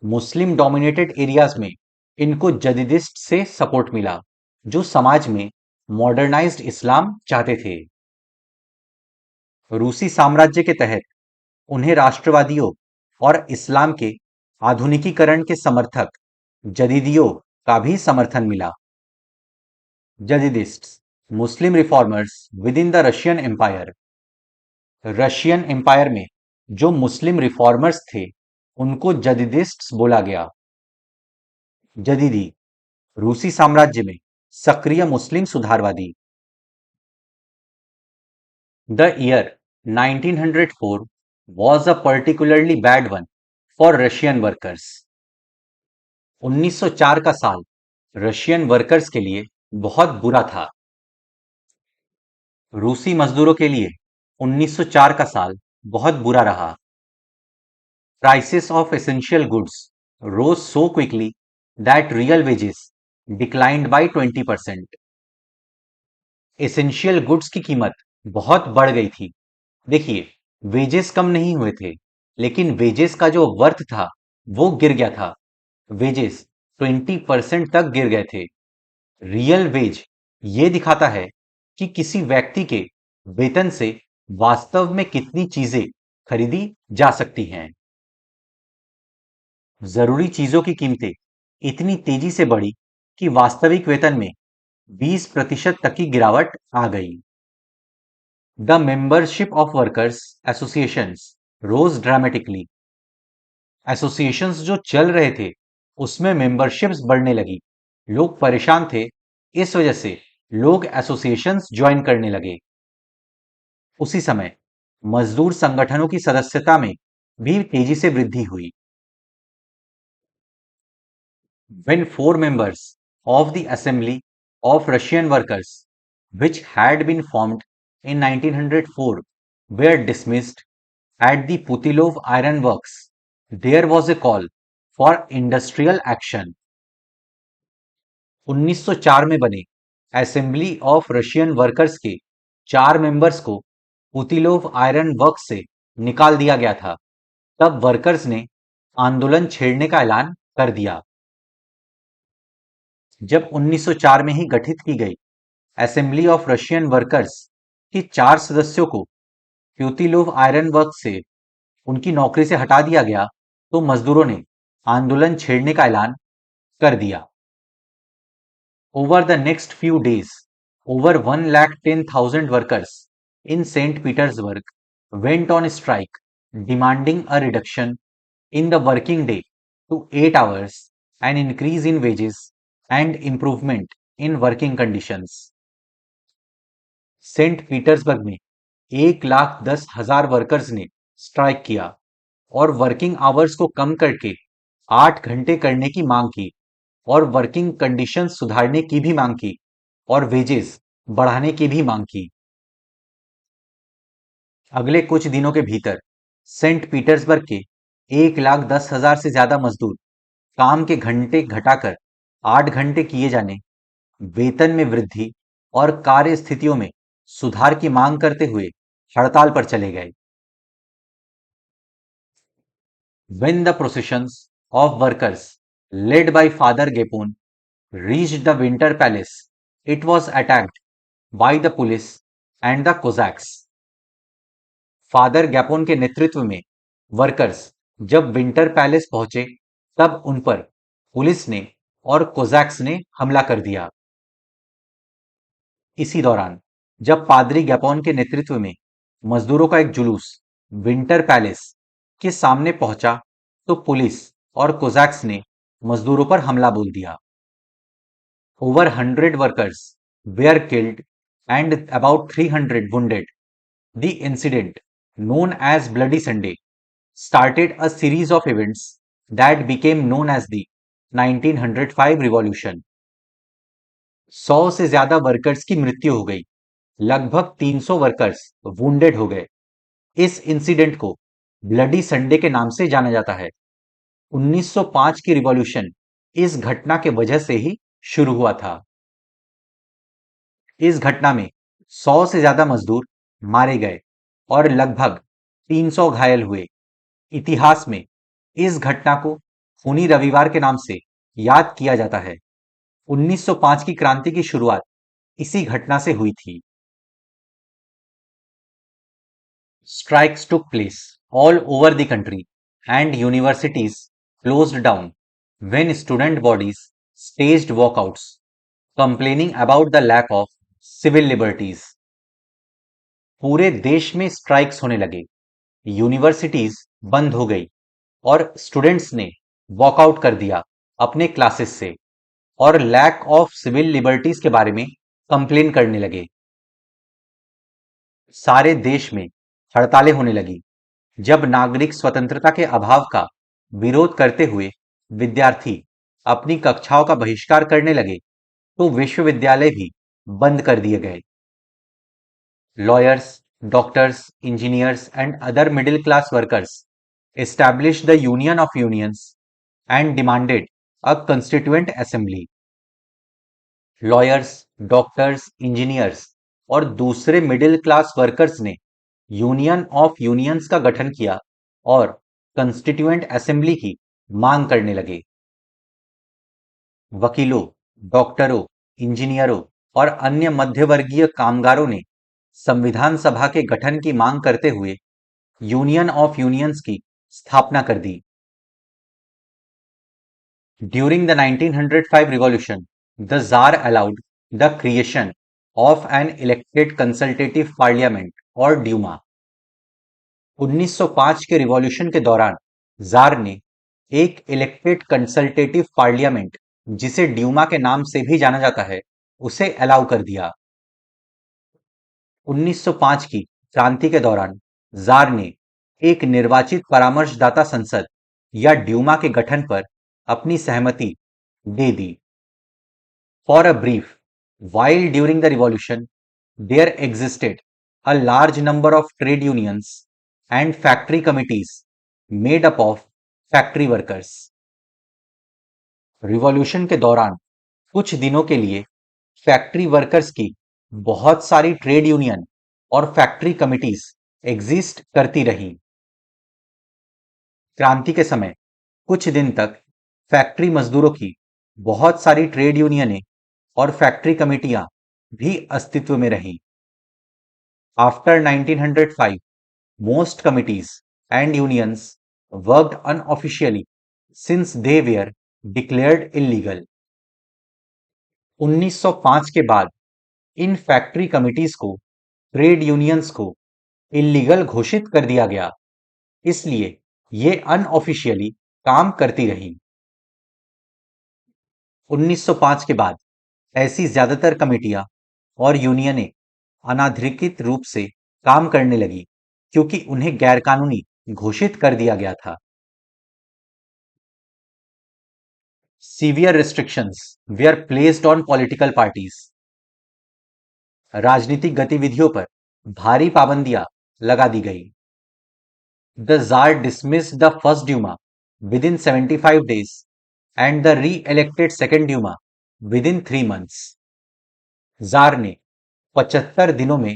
मुस्लिम dominated areas में इनको जदीदिस्ट से support मिला, जो समाज में मॉडर्नाइज्ड इस्लाम चाहते थे। रूसी साम्राज्य के तहत उन्हें राष्ट्रवादियों और इस्लाम के आधुनिकीकरण के समर्थक जदीदियों का भी समर्थन मिला। Jadidists Muslim reformers within the Russian empire. Russian empire में जो मुस्लिम रिफॉर्मर्स थे उनको जदीदिस्ट्स बोला गया। जदीदी रूसी साम्राज्य में सक्रिय मुस्लिम सुधारवादी। The year 1904 was a particularly bad one for Russian workers. 1904 का साल रशियन वर्कर्स के लिए बहुत बुरा था। रूसी मजदूरों के लिए 1904 का साल बहुत बुरा रहा। Prices of essential goods rose so quickly that real wages declined by 20%. Essential goods की कीमत बहुत बढ़ गई थी। देखिए, वेजेस कम नहीं हुए थे, लेकिन वेजेस का जो वर्थ था वो गिर गया था। वेजेस 20% तक गिर गए थे। रियल वेज ये दिखाता है कि किसी व्यक्ति के वेतन से वास्तव में कितनी चीजें खरीदी जा सकती हैं। जरूरी चीजों की कीमतें इतनी तेजी से बढ़ी कि वास्तविक वेतन में 20% तक की गिरावट आ गई। The membership of workers associations rose dramatically. Associations जो चल रहे थे उसमें मेंबरशिप्स बढ़ने लगी। लोग परेशान थे, इस वजह से लोग एसोसिएशंस ज्वाइन करने लगे। उसी समय मजदूर संगठनों की सदस्यता में भी तेजी से वृद्धि हुई। When four members of the Assembly of Russian Workers, which had been formed in 1904, were dismissed at the Putilov Iron Works, there was a call for industrial action. 1904 में बने असेंबली ऑफ रशियन वर्कर्स के 4 members को Putilov iron works से निकाल दिया गया था। तब वर्कर्स ने आंदोलन छेड़ने का ऐलान कर दिया। जब 1904 में ही गठित की गई असेंबली ऑफ रशियन वर्कर्स के 4 सदस्यों को प्यूतिलोव आयरन वर्क्स से उनकी नौकरी से हटा दिया गया, तो मजदूरों ने आंदोलन छेड़ने का ऐलान कर दिया। Over the next few days, over 110,000 workers in St. Petersburg went on strike, demanding a reduction in the working day to 8 hours, an increase in wages, and improvement in working conditions. Saint Petersburg में 1,10,000 workers ने strike किया और working hours को कम करके 8 घंटे करने की मांग की और वर्किंग कंडीशंस सुधारने की भी मांग की और वेजेस बढ़ाने की भी मांग की। अगले कुछ दिनों के भीतर सेंट पीटर्सबर्ग के 1,10,000 से ज्यादा मजदूर काम के घंटे घटाकर 8 घंटे किए जाने, वेतन में वृद्धि और कार्य स्थितियों में सुधार की मांग करते हुए हड़ताल पर चले गए। When the processions of workers led by Father Gapon reached the Winter Palace, it was attacked by the police and the Cossacks. Father Gapon के नेतृत्व में वर्कर्स जब विंटर पैलेस पहुंचे तब उन पर पुलिस ने और कोजैक्स ने हमला कर दिया। इसी दौरान जब पादरी गैपोन के नेतृत्व में मजदूरों का एक जुलूस विंटर पैलेस के सामने पहुंचा तो पुलिस और कोजैक्स ने मजदूरों पर हमला बोल दिया। Over 100 workers where killed and about 300 wounded. The incident, known as Bloody Sunday, started a series of events that became known as the 1905 Revolution. 100 से ज्यादा वर्कर्स की मृत्यु हो गई, लगभग 300 वर्कर्स वुंडेड हो गए। इस इंसिडेंट को ब्लडी संडे के नाम से जाना जाता है। 1905 की रिवॉल्यूशन इस घटना के वजह से ही शुरू हुआ था। इस घटना में 100 से ज्यादा मजदूर मारे गए और लगभग 300 घायल हुए। इतिहास में इस घटना को खूनी रविवार के नाम से याद किया जाता है। 1905 की क्रांति की शुरुआत इसी घटना से हुई थी। Strikes took place all over the country and universities closed down when student bodies staged walkouts complaining about the lack of civil liberties. पूरे देश में स्ट्राइक्स होने लगे, यूनिवर्सिटीज बंद हो गई और स्टूडेंट्स ने वॉकआउट कर दिया अपने क्लासेस से और लैक ऑफ सिविल लिबर्टीज के बारे में कंप्लेन करने लगे। सारे देश में हड़तालें होने लगी जब नागरिक स्वतंत्रता के अभाव का विरोध करते हुए विद्यार्थी अपनी कक्षाओं का बहिष्कार करने लगे तो विश्वविद्यालय भी बंद कर दिए गए। Lawyers, doctors, engineers, and other middle class workers established the Union of Unions and demanded a constituent assembly. Lawyers, doctors, engineers और दूसरे मिडिल क्लास वर्कर्स ने यूनियन ऑफ यूनियंस का गठन किया और कंस्टिट्यूएंट असेंबली की मांग करने लगे। वकीलों, डॉक्टरों, इंजीनियरों और अन्य मध्यवर्गीय कामगारों ने संविधान सभा के गठन की मांग करते हुए यूनियन ऑफ यूनियंस की स्थापना कर दी। During the 1905 revolution, the tsar allowed the creation of an elected consultative parliament और ड्यूमा। 1905 के रिवॉल्यूशन के दौरान जार ने एक इलेक्टेड कंसल्टेटिव पार्लियामेंट, जिसे ड्यूमा के नाम से भी जाना जाता है, उसे अलाउ कर दिया। 1905 की क्रांति के दौरान जार ने एक निर्वाचित परामर्शदाता संसद या ड्यूमा के गठन पर अपनी सहमति दे दी। For a brief while during the revolution there existed a large number of trade unions and factory committees made up of factory workers. Revolution के दौरान कुछ दिनों के लिए फैक्ट्री वर्कर्स की बहुत सारी ट्रेड यूनियन और फैक्ट्री कमिटीज एग्जिस्ट करती रही। क्रांति के समय कुछ दिन तक फैक्ट्री मजदूरों की बहुत सारी ट्रेड यूनियनें और फैक्ट्री कमिटियां भी अस्तित्व में रहीं। After 1905, most committees and unions worked unofficially since they were declared illegal. 1905 के बाद इन फैक्ट्री कमिटीज को, ट्रेड यूनियंस को इलीगल घोषित कर दिया गया, इसलिए ये अनऑफिशियली काम करती रही। 1905 के बाद ऐसी ज्यादातर कमेटियां और यूनियनें अनाधिकृत रूप से काम करने लगी क्योंकि उन्हें गैरकानूनी घोषित कर दिया गया था। Severe restrictions were placed on political parties. राजनीतिक गतिविधियों पर भारी पाबंदियां लगा दी गई। The tsar dismissed the first Duma within 75 days and the re-elected second Duma within 3 months. Jar ने 75 दिनों में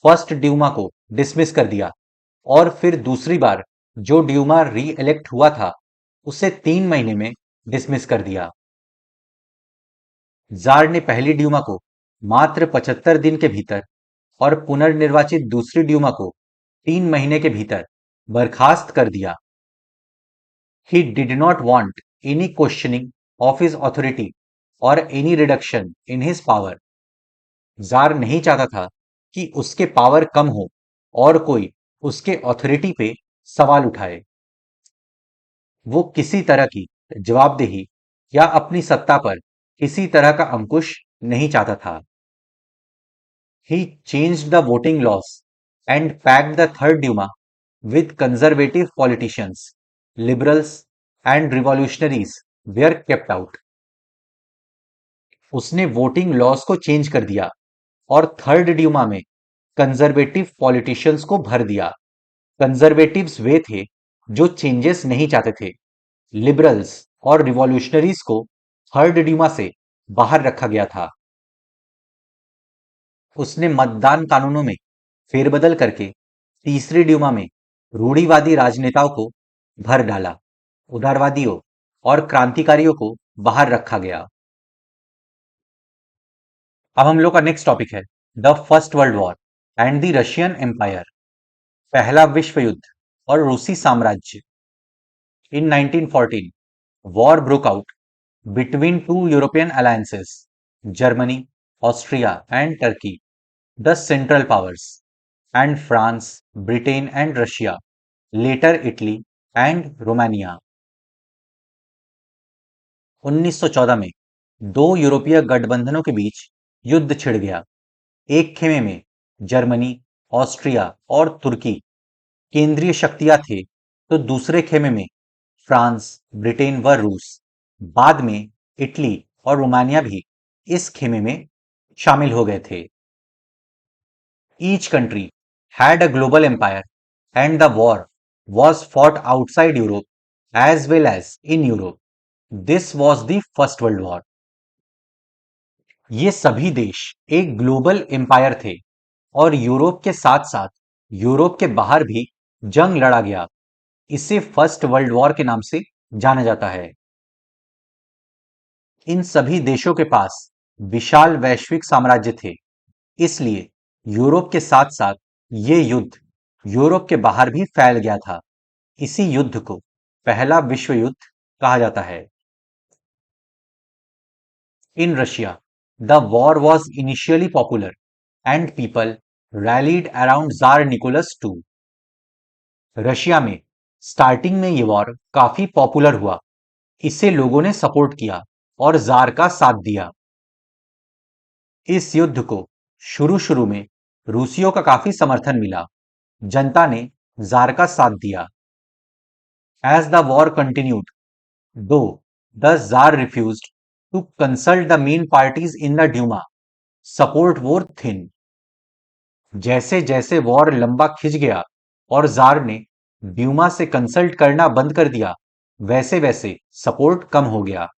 फर्स्ट ड्यूमा को डिसमिस कर दिया और फिर दूसरी बार जो ड्यूमा री इलेक्ट हुआ था उसे 3 महीने में डिसमिस कर दिया। जार ने पहली ड्यूमा को मात्र 75 दिन के भीतर और पुनर्निर्वाचित दूसरी ड्यूमा को 3 महीने के भीतर बर्खास्त कर दिया। He did not want any questioning of his authority or any reduction in his power. Jar नहीं चाहता था कि उसके पावर कम हो और कोई उसके ऑथोरिटी पे सवाल उठाए। वो किसी तरह की जवाबदेही या अपनी सत्ता पर किसी तरह का अंकुश नहीं चाहता था। He changed the voting laws and packed the third Duma with conservative politicians, liberals and revolutionaries were kept out. उसने वोटिंग लॉस को चेंज कर दिया और थर्ड ड्यूमा में कंजर्वेटिव पॉलिटिशियंस को भर दिया। कंजर्वेटिव्स वे थे जो चेंजेस नहीं चाहते थे। लिबरल्स और रिवॉल्यूशनरीज को थर्ड ड्यूमा से बाहर रखा गया था। उसने मतदान कानूनों में फेरबदल करके तीसरी ड्यूमा में रूढ़िवादी राजनेताओं को भर डाला। उदारवादियों और क्रांतिकारियों को बाहर रखा गया। अब हम लोग का नेक्स्ट टॉपिक है the First World War and the Russian Empire. पहला विश्व युद्ध और रूसी साम्राज्य। In 1914 war broke out between two European alliances, Germany, Austria and Turkey, the Central Powers, and France, Britain and Russia, later Italy and Romania. 1914 में दो यूरोपीय गठबंधनों के बीच युद्ध छिड़ गया। एक खेमे में जर्मनी, ऑस्ट्रिया और तुर्की केंद्रीय शक्तियां थे तो दूसरे खेमे में फ्रांस, ब्रिटेन व रूस। बाद में इटली और रोमानिया भी इस खेमे में शामिल हो गए थे। Each country had a global empire and the war was fought outside Europe as well as in Europe. This was the First World War. ये सभी देश एक ग्लोबल एम्पायर थे और यूरोप के साथ साथ यूरोप के बाहर भी जंग लड़ा गया। इसे फर्स्ट वर्ल्ड वॉर के नाम से जाना जाता है। इन सभी देशों के पास विशाल वैश्विक साम्राज्य थे, इसलिए यूरोप के साथ साथ ये युद्ध यूरोप के बाहर भी फैल गया था। इसी युद्ध को पहला विश्व युद्ध कहा जाता है। In Russia the war was initially popular and people rallied around tsar Nicholas two. Russia में स्टार्टिंग में ये वॉर काफी पॉपुलर हुआ, इसे लोगों ने सपोर्ट किया और जार का साथ दिया। इस युद्ध को शुरू शुरू में रूसियों का काफी समर्थन मिला। जनता ने जार का साथ दिया। As the war continued, though the tsar refused to consult the main parties in the Duma, support wore thin. जैसे जैसे वॉर लंबा खिंच गया और जार ने ड्यूमा से कंसल्ट करना बंद कर दिया, वैसे वैसे सपोर्ट कम हो गया।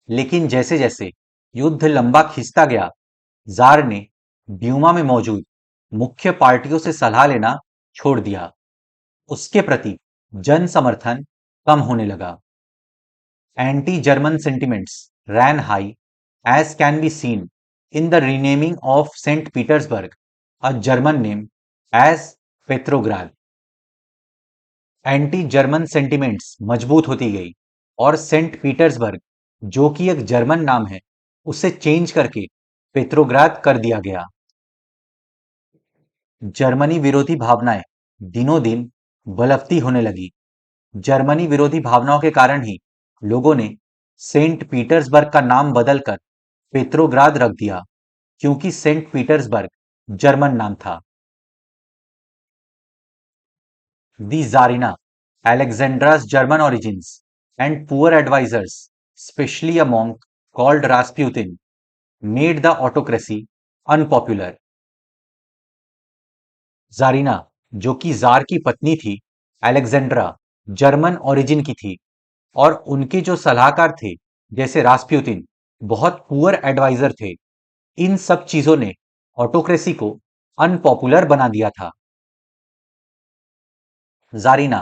लेकिन जैसे जैसे युद्ध लंबा खिंचता गया, जार ने ड्यूमा में मौजूद मुख्य पार्टियों से सलाह लेना छोड़ दिया। उसके प्रति जन समर्थन कम होने लगा। Anti German sentiments ran high, as can be seen in the renaming of St. Petersburg, a German name, as Petrograd. Anti German sentiments मजबूत होती गई और सेंट पीटर्सबर्ग, जो कि एक जर्मन नाम है, उसे चेंज करके पेट्रोग्राद कर दिया गया। जर्मनी विरोधी भावनाएं दिनों दिन बलवती होने लगी। जर्मनी विरोधी भावनाओं के कारण ही लोगों ने सेंट पीटर्सबर्ग का नाम बदलकर पेट्रोग्राद रख दिया, क्योंकि सेंट पीटर्सबर्ग जर्मन नाम था। दी Tsarina, Alexandra's German origins, and poor advisors, especially a monk called Rasputin, made the autocracy unpopular. जारिना, जो कि जार की पत्नी थी, अलेक्जेंड्रा, जर्मन ओरिजिन की थी, और उनके जो सलाहकार थे, जैसे रास्प्यूतिन, बहुत पुअर एडवाइजर थे। इन सब चीजों ने ऑटोक्रेसी को अनपॉपुलर बना दिया था। जारिना,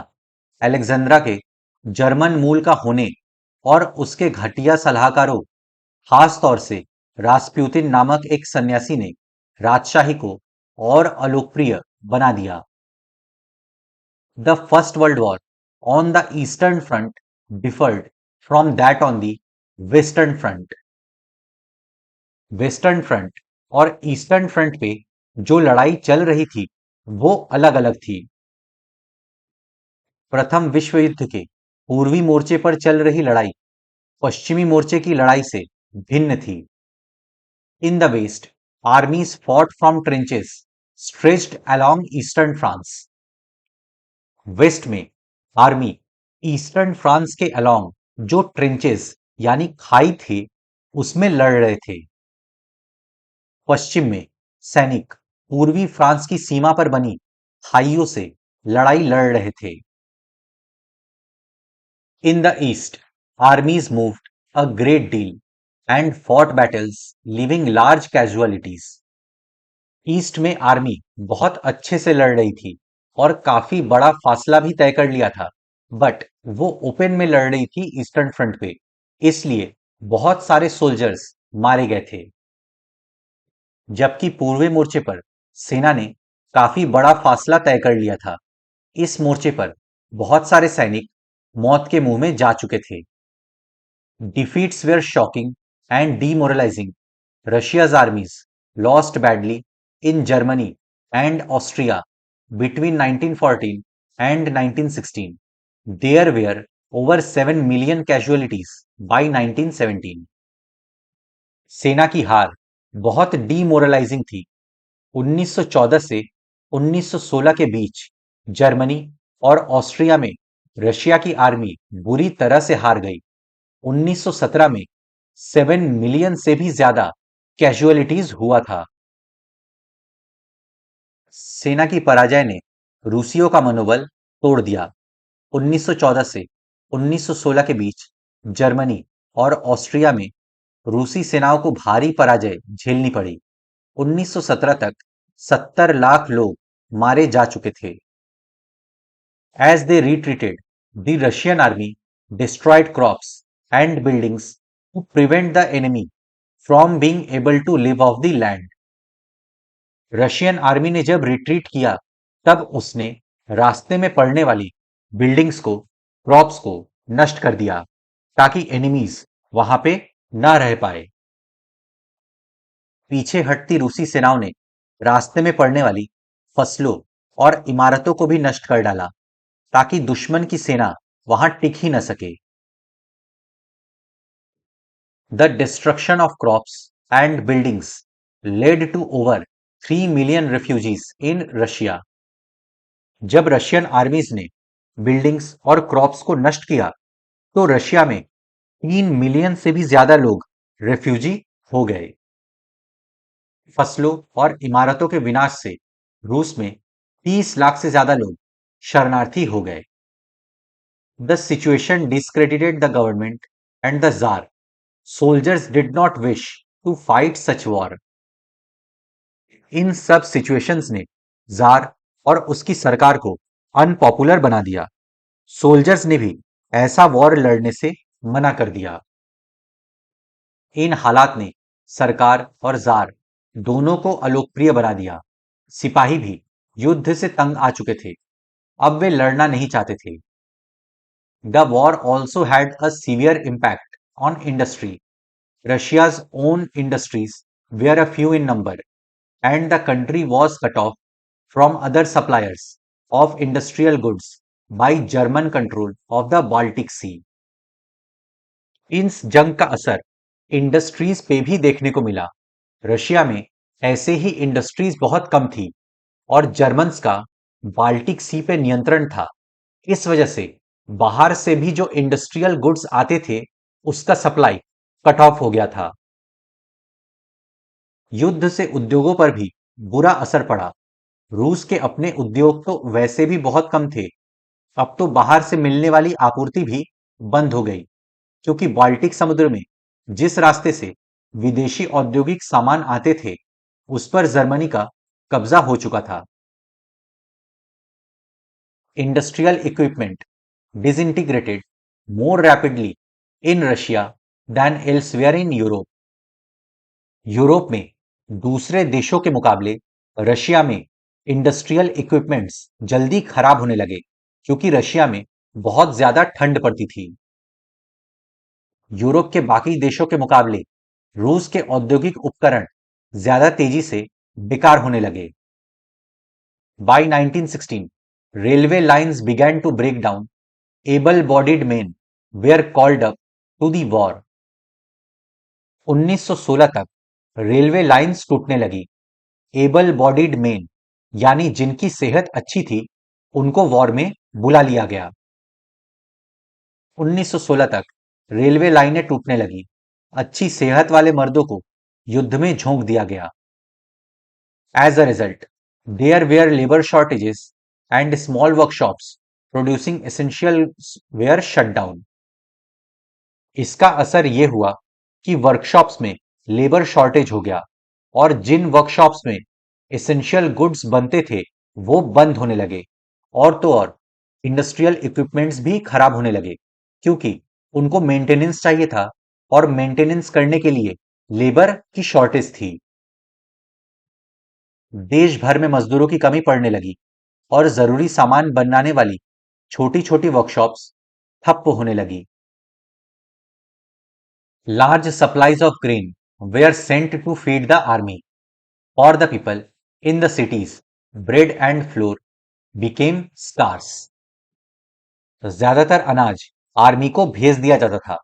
अलेक्जेंड्रा के जर्मन मूल का होने और उसके घटिया सलाहकारों, खास तौर से रास्प्यूतिन नामक एक सन्यासी ने राजशाही को और अलोकप्रिय बना दिया। The First World war on the eastern front deferred from that on the western front. Western front और ईस्टर्न फ्रंट पे जो लड़ाई चल रही थी वो अलग अलग थी। प्रथम विश्व युद्ध के पूर्वी मोर्चे पर चल रही लड़ाई पश्चिमी मोर्चे की लड़ाई से भिन्न थी। In the west, armies fought from trenches stretched along eastern France. West में आर्मी ईस्टर्न फ्रांस के अलोंग जो ट्रेंचेस यानी खाई थे उसमें लड़ रहे थे। पश्चिम में सैनिक पूर्वी फ्रांस की सीमा पर बनी खाइयों से लड़ाई लड़ रहे थे। In the east, armies moved a great deal and fought battles, leaving large casualties. East में आर्मी बहुत अच्छे से लड़ रही थी और काफी बड़ा फासला भी तय कर लिया था, बट वो ओपन में लड़ रही थी ईस्टर्न फ्रंट पे, इसलिए बहुत सारे सोल्जर्स मारे गए थे। जबकि पूर्वी मोर्चे पर सेना ने काफी बड़ा फासला तय कर लिया था। इस मोर्चे पर बहुत सारे सैनिक मौत के मुंह में जा चुके थे। Defeats were shocking and demoralizing. Russia's armies lost badly in Germany and Austria between 1914 and 1916. There were over 7 million casualties by 1917. सेना की हार बहुत डीमोरलाइजिंग थी। 1914 से 1916 के बीच जर्मनी और ऑस्ट्रिया में रशिया की आर्मी बुरी तरह से हार गई। 1917 में 7 मिलियन से भी ज्यादा कैजुअलिटीज हुआ था। सेना की पराजय ने रूसियों का मनोबल तोड़ दिया। 1914 से 1916 के बीच जर्मनी और ऑस्ट्रिया में रूसी सेनाओं को भारी पराजय झेलनी पड़ी। 1917 तक 70 लाख लोग मारे जा चुके थे। As they retreated, the Russian army destroyed crops and buildings to prevent the enemy from being able to live off the land. Russian army ने जब रिट्रीट किया तब उसने रास्ते में पड़ने वाली बिल्डिंग्स को, क्रॉप्स को नष्ट कर दिया ताकि एनिमीज वहां पे ना रह पाए। पीछे हटती रूसी सेनाओं ने रास्ते में पड़ने वाली फसलों और इमारतों को भी नष्ट कर डाला ताकि दुश्मन की सेना वहां टिक ही न सके। The destruction of crops and buildings led to over 3 million refugees in Russia. जब रशियन आर्मीज ने बिल्डिंग्स और क्रॉप्स को नष्ट किया तो रशिया में 3 मिलियन से भी ज्यादा लोग रेफ्यूजी हो गए। फसलों और इमारतों के विनाश से रूस में 30 लाख से ज्यादा लोग शरणार्थी हो गए। The situation discredited the government and the Tsar. Soldiers did not wish to fight such war. इन सब सिचुएशंस ने जार और उसकी सरकार को अनपॉपुलर बना दिया। सोल्जर्स ने भी ऐसा वॉर लड़ने से मना कर दिया। इन हालात ने सरकार और जार दोनों को अलोकप्रिय बना दिया। सिपाही भी युद्ध से तंग आ चुके थे। अब वे लड़ना नहीं चाहते थे। The war also had a severe impact on industry. रशिया's own industries were a few in number, and the country was cut off from other suppliers of industrial goods by German control of the Baltic Sea. इस जंग का असर industries पे भी देखने को मिला। रशिया में ऐसे ही इंडस्ट्रीज बहुत कम थी और जर्मन्स का बाल्टिक सी पे नियंत्रण था। इस वजह से बाहर से भी जो इंडस्ट्रियल गुड्स आते थे उसका सप्लाई कट ऑफ हो गया था। युद्ध से उद्योगों पर भी बुरा असर पड़ा। रूस के अपने उद्योग तो वैसे भी बहुत कम थे, अब तो बाहर से मिलने वाली आपूर्ति भी बंद हो गई, क्योंकि बाल्टिक समुद्र में जिस रास्ते से विदेशी औद्योगिक सामान आते थे उस पर जर्मनी का कब्जा हो चुका था। Industrial equipment disintegrated more rapidly in Russia than elsewhere in Europe. Europe में दूसरे देशों के मुकाबले रशिया में इंडस्ट्रियल इक्विपमेंट्स जल्दी खराब होने लगे, क्योंकि रशिया में बहुत ज्यादा ठंड पड़ती थी। यूरोप के बाकी देशों के मुकाबले रूस के औद्योगिक उपकरण ज्यादा तेजी से बेकार होने लगे। By 1916, railway lines began to break down. Able-bodied men were called up to the war. 1916 तक रेलवे लाइंस टूटने लगी। एबल बॉडीड मेन यानी जिनकी सेहत अच्छी थी उनको वॉर में बुला लिया गया। 1916 तक रेलवे लाइनें टूटने लगी। अच्छी सेहत वाले मर्दों को युद्ध में झोंक दिया गया। As a result, there were labor shortages and small workshops producing essentials were shut down. इसका असर ये हुआ कि वर्कशॉप्स में लेबर शॉर्टेज हो गया और जिन वर्कशॉप्स में एसेंशियल गुड्स बनते थे वो बंद होने लगे। और तो और इंडस्ट्रियल इक्विपमेंट्स भी खराब होने लगे, क्योंकि उनको मेंटेनेंस चाहिए था और मेंटेनेंस करने के लिए लेबर की शॉर्टेज थी। देश भर में मजदूरों की कमी पड़ने लगी और जरूरी सामान बनाने वाली छोटी छोटी वर्कशॉप्स ठप्प होने लगी। Large supplies of grain were sent to feed the army और the people in the cities. Bread and flour became scarce. ज्यादातर अनाज आर्मी को भेज दिया जाता था।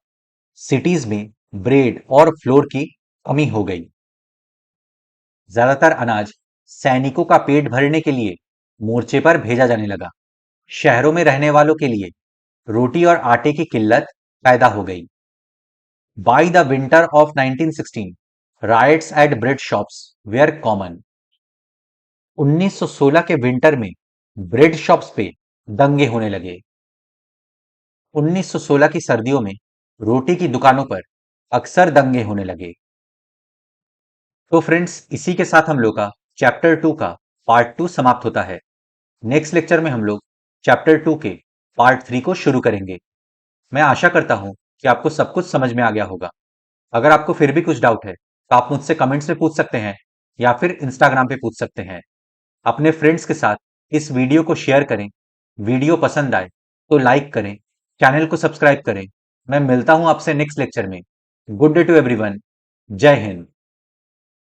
सिटीज में ब्रेड और फ्लोर की कमी हो गई। ज्यादातर अनाज सैनिकों का पेट भरने के लिए मोर्चे पर भेजा जाने लगा। शहरों में रहने वालों के लिए रोटी और आटे की किल्लत पैदा हो गई। By the winter of 1916, riots at bread shops were common. 1916 के विंटर में ब्रेड शॉप्स पे दंगे होने लगे। 1916 की सर्दियों में रोटी की दुकानों पर अक्सर दंगे होने लगे। तो फ्रेंड्स, इसी के साथ हम लोग का चैप्टर 2 का पार्ट 2 समाप्त होता है। नेक्स्ट लेक्चर में हम लोग चैप्टर 2 के पार्ट 3 को शुरू करेंगे। मैं आशा करता हूं कि आपको सब कुछ समझ में आ गया होगा। अगर आपको फिर भी कुछ डाउट है तो आप मुझसे कमेंट्स में पूछ सकते हैं या फिर इंस्टाग्राम पे पूछ सकते हैं। अपने फ्रेंड्स के साथ इस वीडियो को शेयर करें। वीडियो पसंद आए तो लाइक करें, चैनल को सब्सक्राइब करें। मैं मिलता हूं आपसे नेक्स्ट लेक्चर में। Good day to everyone. जय हिंद।